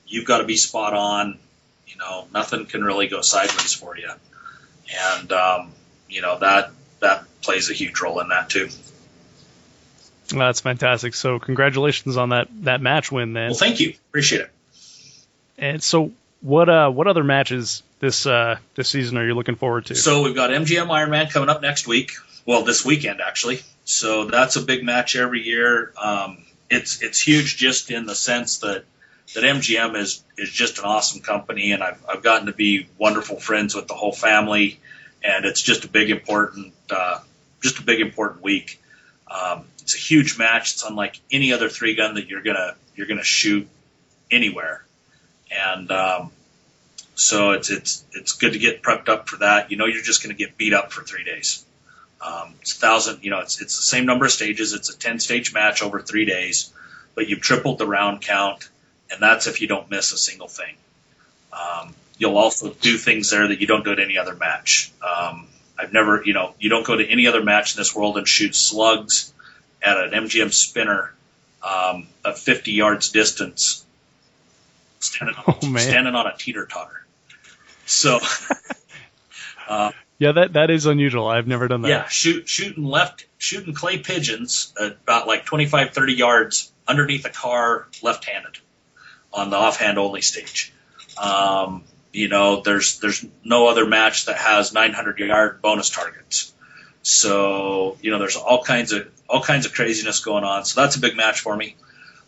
You've got to be spot on. Nothing can really go sideways for you. And, that plays a huge role in that too. Well, that's fantastic. So congratulations on that match win then. Well, thank you. Appreciate it. And so what other matches this season are you looking forward to? So we've got MGM Ironman coming up next week. Well, this weekend actually. So that's a big match every year. It's huge just in the sense that MGM is just an awesome company, and I've gotten to be wonderful friends with the whole family, and it's just a big important week. It's a huge match. It's unlike any other 3-gun that you're gonna shoot anywhere, and so it's good to get prepped up for that. You're just gonna get beat up for 3 days. It's 1,000. It's the same number of stages. It's a 10-stage match over 3 days, but you've tripled the round count, and that's if you don't miss a single thing. You'll also do things there that you don't do at any other match. I've never, you don't go to any other match in this world and shoot slugs at an MGM spinner at 50 yards distance, standing on a teeter-totter. So, yeah, that is unusual. I've never done that. Yeah, shooting clay pigeons at about like 25, 30 yards underneath a car left-handed on the offhand only stage. There's no other match that has 900-yard bonus targets. So, there's all kinds of craziness going on. So that's a big match for me.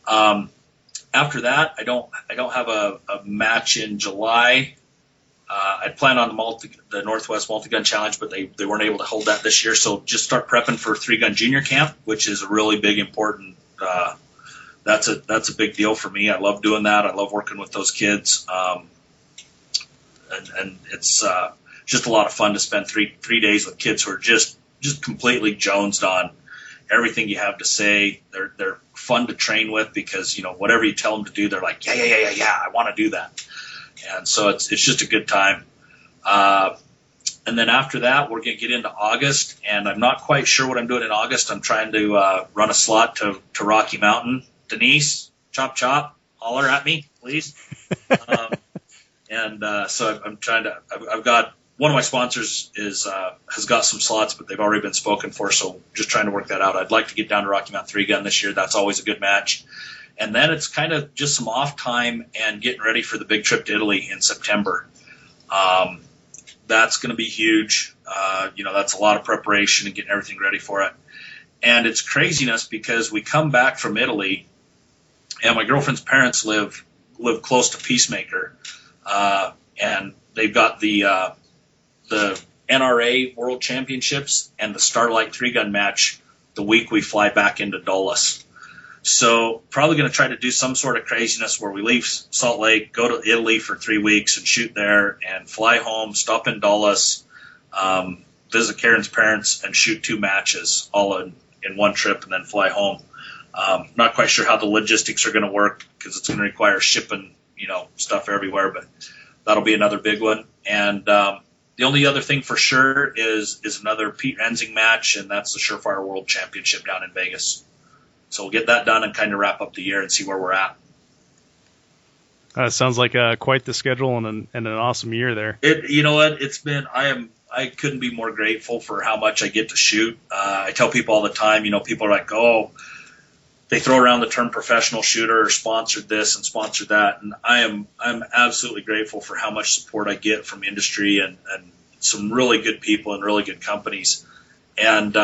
After that, I don't have a match in July. I'd plan on the Northwest Multi-Gun Challenge, but they weren't able to hold that this year. So just start prepping for 3-Gun Junior Camp, which is a really big, important. That's a big deal for me. I love doing that. I love working with those kids. And it's just a lot of fun to spend three days with kids who are just completely jonesed on everything you have to say. They're fun to train with because whatever you tell them to do, they're like, yeah, I want to do that. And so it's just a good time. And then after that, we're going to get into August, and I'm not quite sure what I'm doing in August. I'm trying to run a slot to Rocky Mountain. Denise, chop, holler at me, please. So I'm trying to. I've got one of my sponsors has got some slots, but they've already been spoken for. So just trying to work that out. I'd like to get down to Rocky Mountain 3-Gun this year. That's always a good match. And then it's kind of just some off time and getting ready for the big trip to Italy in September. That's going to be huge. That's a lot of preparation and getting everything ready for it. And it's craziness because we come back from Italy, and my girlfriend's parents live close to Peacemaker, and they've got the NRA World Championships and the Starlight 3-Gun match the week we fly back into Dulles. So probably going to try to do some sort of craziness where we leave Salt Lake, go to Italy for 3 weeks and shoot there, and fly home, stop in Dulles, visit Karen's parents, and shoot 2 matches all in in one trip and then fly home. Not quite sure how the logistics are going to work because it's going to require shipping, stuff everywhere, but that'll be another big one. And the only other thing for sure is another Pete Rensing match, and that's the Surefire World Championship down in Vegas. So we'll get that done and kind of wrap up the year and see where we're at. Sounds like quite the schedule and an awesome year there. You know what? It's been, I couldn't be more grateful for how much I get to shoot. I tell people all the time, people are like, oh, they throw around the term professional shooter or sponsored this and sponsored that. And I'm absolutely grateful for how much support I get from industry and some really good people and really good companies. And,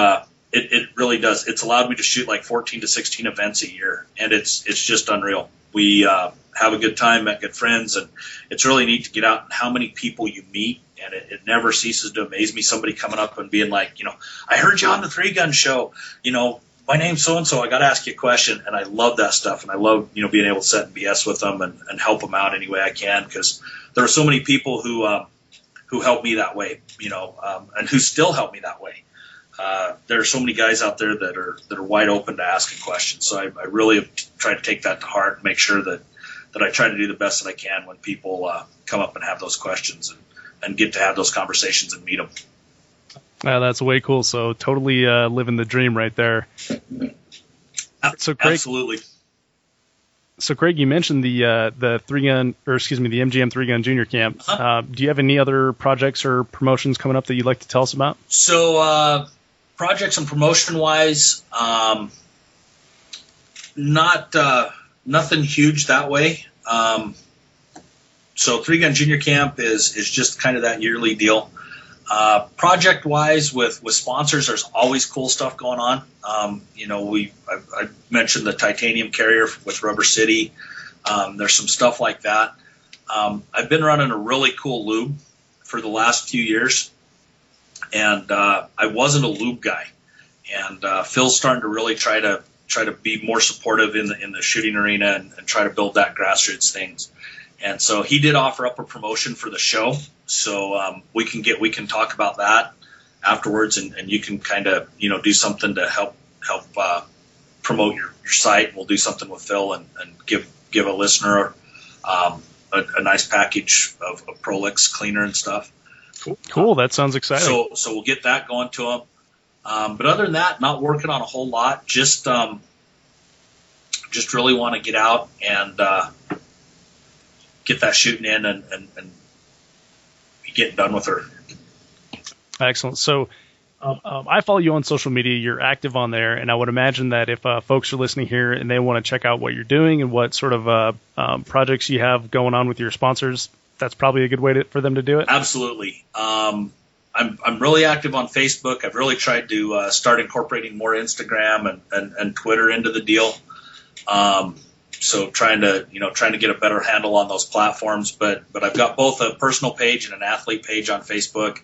it really does. It's allowed me to shoot like 14 to 16 events a year. And it's just unreal. We, have a good time, met good friends, and it's really neat to get out and how many people you meet. And it never ceases to amaze me. Somebody coming up and being like, I heard you on the 3-Gun Show, my name's so-and-so, I got to ask you a question. And I love that stuff. And I love, being able to sit and BS with them and help them out any way I can. Because there are so many people who help me that way, and who still help me that way. There are so many guys out there that are wide open to asking questions. So I really have tried to take that to heart and make sure that I try to do the best that I can when people come up and have those questions and get to have those conversations and meet them. That's way cool. So totally living the dream right there. So Craig, absolutely. So Craig, you mentioned the the MGM 3-Gun Junior Camp. Do you have any other projects or promotions coming up that you'd like to tell us about? So projects and promotion wise, nothing huge that way. So 3-Gun Junior Camp is just kind of that yearly deal. Project wise with sponsors, there's always cool stuff going on. I mentioned the titanium carrier with Rubber City. There's some stuff like that. I've been running a really cool lube for the last few years, and I wasn't a lube guy. And Phil's starting to really try to be more supportive in the shooting arena and try to build that grassroots things. And so he did offer up a promotion for the show. So we can talk about that afterwards, and you can kind of do something to help promote your site. We'll do something with Phil and give a listener a nice package of Prolix cleaner and stuff. Cool. That sounds exciting. So we'll get that going to him. But other than that, not working on a whole lot. Just really want to get out and get that shooting in and be getting done with her. Excellent. So I follow you on social media. You're active on there, and I would imagine that if folks are listening here and they want to check out what you're doing and what sort of projects you have going on with your sponsors, that's probably a good way for them to do it. Absolutely. I'm really active on Facebook. I've really tried to start incorporating more Instagram and Twitter into the deal. So trying to get a better handle on those platforms, but I've got both a personal page and an athlete page on Facebook.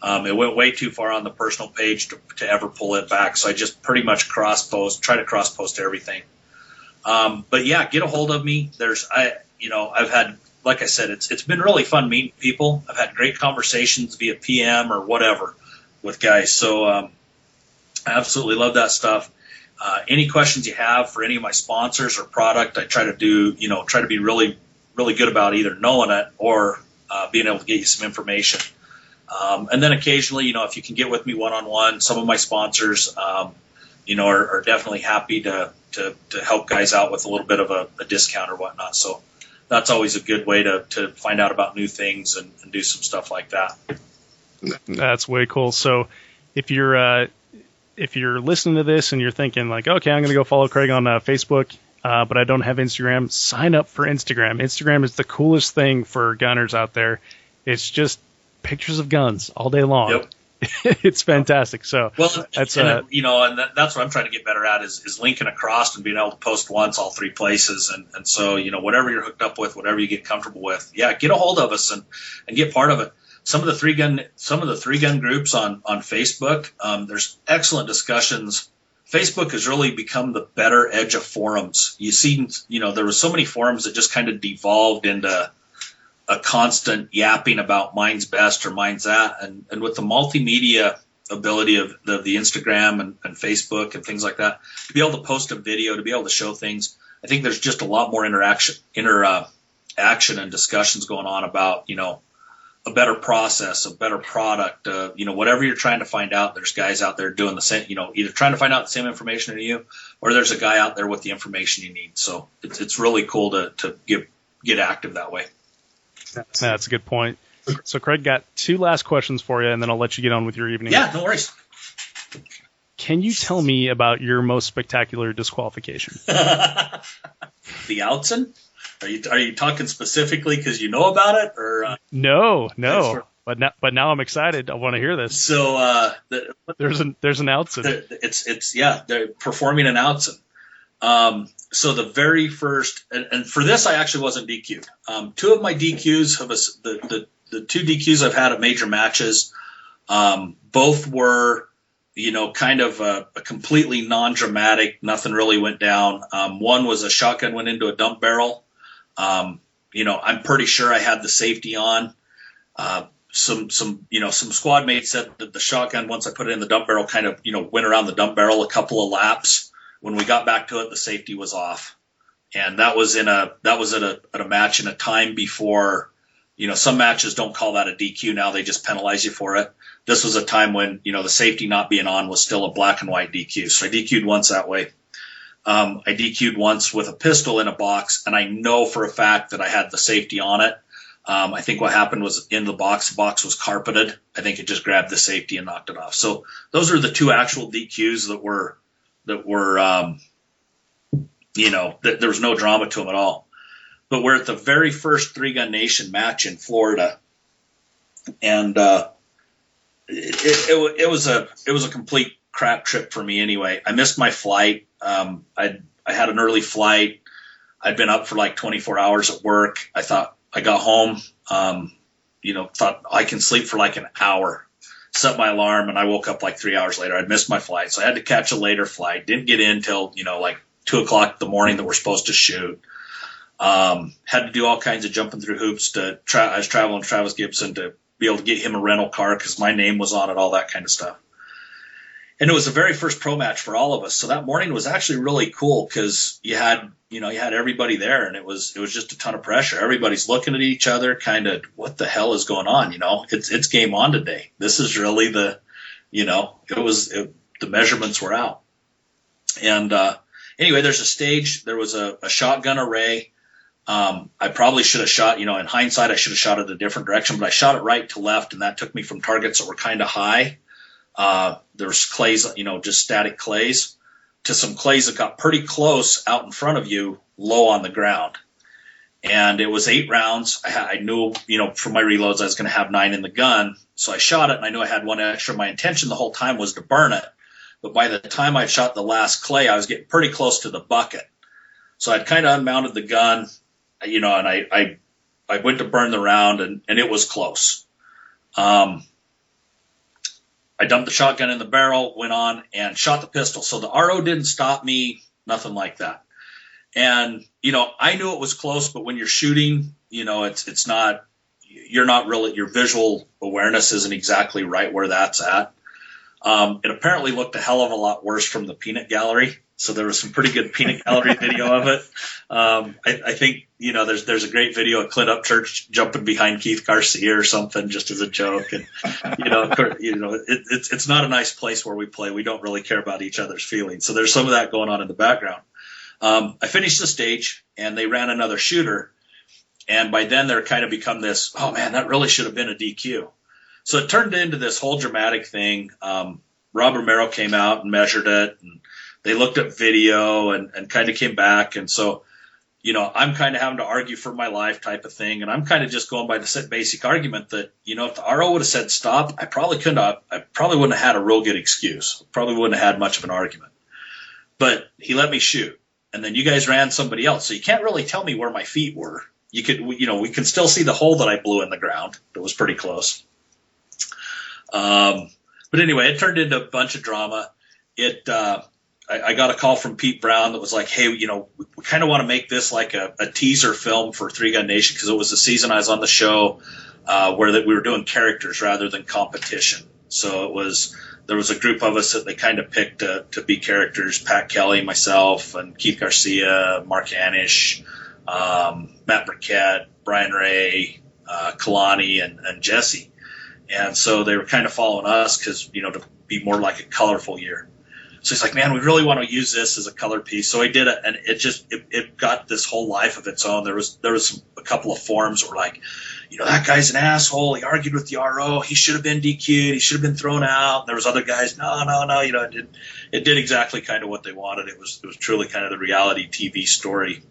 It went way too far on the personal page to ever pull it back. So I just pretty much try to cross post everything. But yeah, get a hold of me. I've had, like I said, it's been really fun meeting people. I've had great conversations via PM or whatever with guys. So, I absolutely love that stuff. Any questions you have for any of my sponsors or product, I try to be really, really good about either knowing it or being able to get you some information. And then occasionally, if you can get with me one-on-one, some of my sponsors, are definitely happy to help guys out with a little bit of a discount or whatnot. So that's always a good way to find out about new things and do some stuff like that. That's way cool. So if you're listening to this and you're thinking like, okay, I'm going to go follow Craig on Facebook, but I don't have Instagram, sign up for Instagram. Instagram is the coolest thing for gunners out there. It's just pictures of guns all day long. Yep. It's fantastic. So that's that's what I'm trying to get better at is linking across and being able to post once all three places. And so, whatever you're hooked up with, whatever you get comfortable with, get a hold of us and get part of it. Some of the 3-Gun groups on Facebook, there's excellent discussions. Facebook has really become the better edge of forums. You see, there were so many forums that just kind of devolved into a constant yapping about mine's best or mine's that. And with the multimedia ability of the Instagram and Facebook and things like that, to be able to post a video, to be able to show things. I think there's just a lot more interaction and discussions going on about, a better process, a better product, whatever you're trying to find out, there's guys out there doing the same, either trying to find out the same information as you, or there's a guy out there with the information you need. So it's really cool to get active that way. That's a good point. So Craig, got 2 last questions for you, and then I'll let you get on with your evening. Yeah, no worries. Can you tell me about your most spectacular disqualification? The Outzen? Are you talking specifically because you know about it, or No. But now I'm excited. I want to hear this. So there's an Outzen. They're performing an Outzen. So the very first, and for this I actually wasn't DQ'd. 2 of my DQs the 2 DQs I've had at major matches, both were, kind of a completely non-dramatic. Nothing really went down. One was a shotgun went into a dump barrel. I'm pretty sure I had the safety on. Some squad mates said that the shotgun, once I put it in the dump barrel, kind of, went around the dump barrel a couple of laps. When we got back to it, the safety was off. And that was at a match in a time before, some matches don't call that a DQ now. They just penalize you for it. This was a time when, the safety not being on was still a black and white DQ. So I DQ'd once that way. I DQ'd once with a pistol in a box, and I know for a fact that I had the safety on it. I think what happened was in the box was carpeted. I think it just grabbed the safety and knocked it off. So those are the 2 actual DQs that were there was no drama to them at all. But we're at the very first 3-Gun Nation match in Florida, and it was a complete crap trip for me anyway. I missed my flight. I had an early flight. I'd been up for like 24 hours at work. I thought I got home, thought I can sleep for like an hour. Set my alarm, and I woke up like 3 hours later. I'd missed my flight, so I had to catch a later flight. Didn't get in till like 2 o'clock in the morning that we're supposed to shoot. Had to do all kinds of jumping through hoops I was traveling with Travis Gibson to be able to get him a rental car because my name was on it, all that kind of stuff. And it was the very first pro match for all of us. So that morning was actually really cool because you had everybody there, and it was just a ton of pressure. Everybody's looking at each other, kind of, what the hell is going on? It's game on today. This is really the measurements were out. And anyway, there's a stage. There was a shotgun array. I probably should have shot, in hindsight, I should have shot it a different direction, but I shot it right to left, and that took me from targets that were kind of high. There's clays, just static clays, to some clays that got pretty close out in front of you, low on the ground. And it was 8 rounds. I knew, from my reloads, I was going to have 9 in the gun. So I shot it, and I knew I had 1 extra. My intention the whole time was to burn it. But by the time I shot the last clay, I was getting pretty close to the bucket. So I'd kind of unmounted the gun, and I went to burn the round, and it was close. I dumped the shotgun in the barrel, went on and shot the pistol. So the RO didn't stop me, nothing like that. And, I knew it was close, but when you're shooting, it's not, you're not really, your visual awareness isn't exactly right where that's at. It apparently looked a hell of a lot worse from the peanut gallery. So there was some pretty good peanut gallery video of it. I think, there's a great video of Clint Upchurch jumping behind Keith Garcia or something just as a joke. And, it's not a nice place where we play. We don't really care about each other's feelings. So there's some of that going on in the background. I finished the stage, and they ran another shooter. And by then there kind of become this, oh man, that really should have been a DQ. So it turned into this whole dramatic thing. Rob Romero came out and measured it, and they looked at video and kind of came back. And so, I'm kind of having to argue for my life type of thing. And I'm kind of just going by the basic argument that, if the RO would have said stop, I probably wouldn't have had a real good excuse. Probably wouldn't have had much of an argument. But he let me shoot. And then you guys ran somebody else. So you can't really tell me where my feet were. We can still see the hole that I blew in the ground. That was pretty close. But anyway, it turned into a bunch of drama. I got a call from Pete Brown that was like, hey, we kind of want to make this like a teaser film for 3-Gun Nation, because it was the season I was on the show where we were doing characters rather than competition. So it was there was a group of us that they kind of picked to be characters: Pat Kelly, myself, and Keith Garcia, Mark Hanisch, Matt Burkett, Brian Ray, Kalani, and Jesse. And so they were kind of following us because, to be more like a colorful year. So he's like, man, we really want to use this as a color piece. So I did it, and it got this whole life of its own. There was a couple of forums that were like, that guy's an asshole. He argued with the RO. He should have been DQ'd. He should have been thrown out. And there was other guys, no. It did exactly kind of what they wanted. It was truly kind of the reality TV story.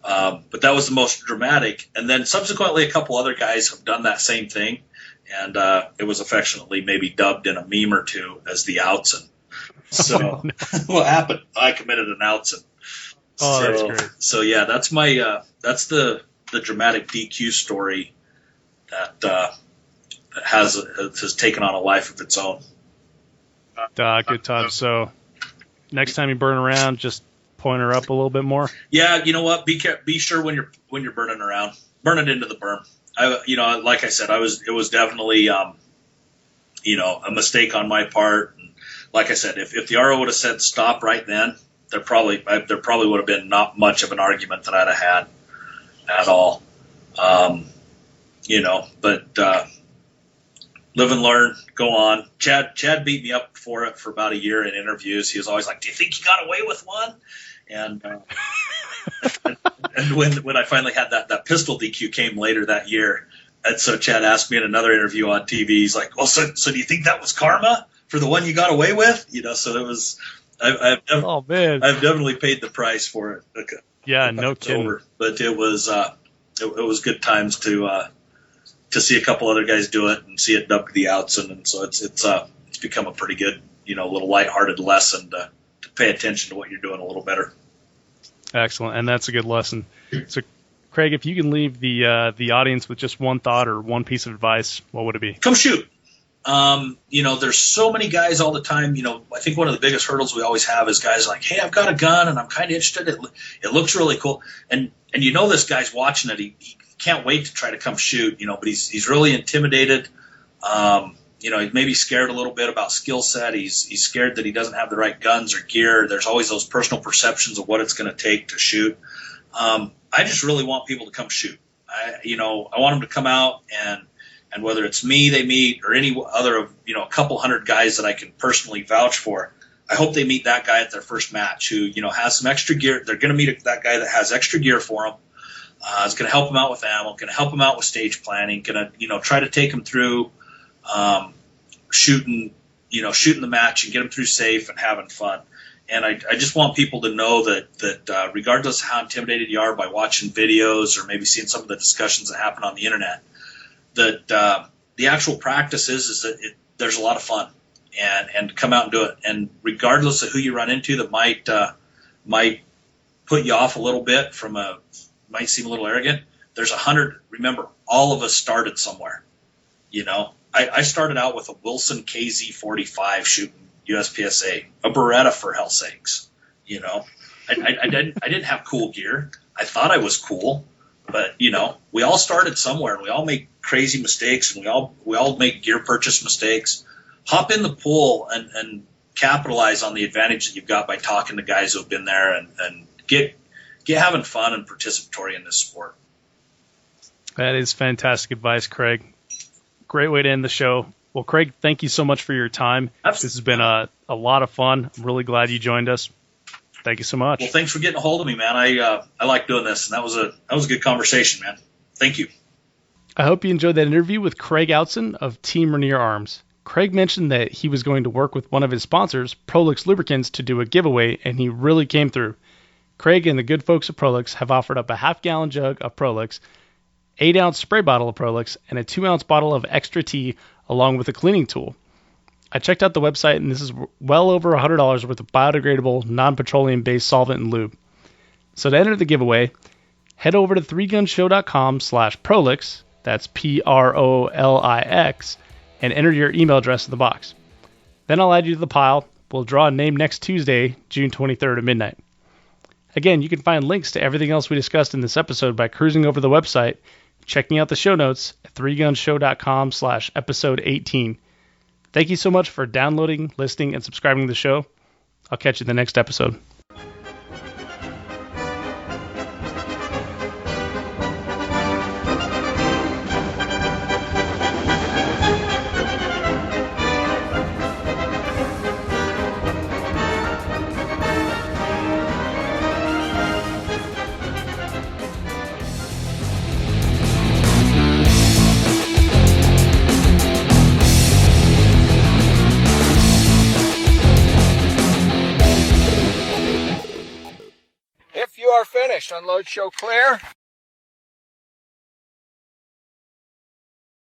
But that was the most dramatic. And then subsequently, a couple other guys have done that same thing, and it was affectionately maybe dubbed in a meme or two as the Outzen. So what happened? I committed an Outzen. Oh, that's great. So yeah, that's my that's the dramatic DQ story that has taken on a life of its own. Good time. So next time you burn around, just point her up a little bit more. Yeah, you know what? Be sure when you're burning around, burn it into the berm. Like I said, it was definitely a mistake on my part. And like I said, if the RO would have said stop right then, there probably would have been not much of an argument that I'd have had at all. But live and learn, go on. Chad beat me up for it for about a year in interviews. He was always like, "Do you think you got away with one?" And and when I finally had that pistol DQ came later that year, and so Chad asked me in another interview on TV, he's like, "Well, so do you think that was karma for the one you got away with?" So it was. I've definitely paid the price for it. Yeah, no kidding. Over. But it was good times to see a couple other guys do it and see it dubbed the Outzen, and so it's become a pretty good little lighthearted lesson to pay attention to what you're doing a little better. Excellent, and that's a good lesson. So, Craig, if you can leave the audience with just one thought or one piece of advice, what would it be? Come shoot. There's so many guys all the time. I think one of the biggest hurdles we always have is guys like, "Hey, I've got a gun and I'm kind of interested. It looks really cool." And this guy's watching it. He can't wait to try to come shoot, but he's really intimidated. He may be scared a little bit about skill set. He's scared that he doesn't have the right guns or gear. There's always those personal perceptions of what it's going to take to shoot. I just really want people to come shoot. I want them to come out and whether it's me they meet or any other of, a couple hundred guys that I can personally vouch for, I hope they meet that guy at their first match who, has some extra gear. They're going to meet that guy that has extra gear for them. It's going to help them out with ammo, going to help them out with stage planning, going to, try to take them through shooting the match and get them through safe and having fun. And I just want people to know that regardless of how intimidated you are by watching videos or maybe seeing some of the discussions that happen on the internet, that the actual practice is that there's a lot of fun and come out and do it. And regardless of who you run into that might put you off a little bit might seem a little arrogant, there's 100. Remember, all of us started somewhere. I started out with a Wilson KZ-45 shooting USPSA, a Beretta for hell's sakes. I didn't have cool gear. I thought I was cool, but we all started somewhere, and we all make crazy mistakes, and we all make gear purchase mistakes. Hop in the pool and capitalize on the advantage that you've got by talking to guys who have been there and get having fun and participatory in this sport. That is fantastic advice, Craig. Great way to end the show. Well, Craig, thank you so much for your time. Absolutely. This has been a lot of fun. I'm really glad you joined us. Thank you so much. Well, thanks for getting a hold of me, man. I like doing this, and that was a good conversation, man. Thank you. I hope you enjoyed that interview with Craig Outzen of Team Rainier Arms. Craig mentioned that he was going to work with one of his sponsors, Prolix Lubricants, to do a giveaway, and he really came through. Craig and the good folks at Prolix have offered up a half-gallon jug of Prolix, 8-ounce spray bottle of Prolix, and a 2-ounce bottle of Extra Tea, along with a cleaning tool. I checked out the website, and this is well over $100 worth of biodegradable, non-petroleum-based solvent and lube. So to enter the giveaway, head over to 3gunshow.com/Prolix, that's Prolix, and enter your email address in the box. Then I'll add you to the pile. We'll draw a name next Tuesday, June 23rd at midnight. Again, you can find links to everything else we discussed in this episode by cruising over the website, checking out the show notes at 3gunshow.com/episode 18. Thank you so much for downloading, listening, and subscribing to the show. I'll catch you in the next episode. If you are finished, unload, show clear.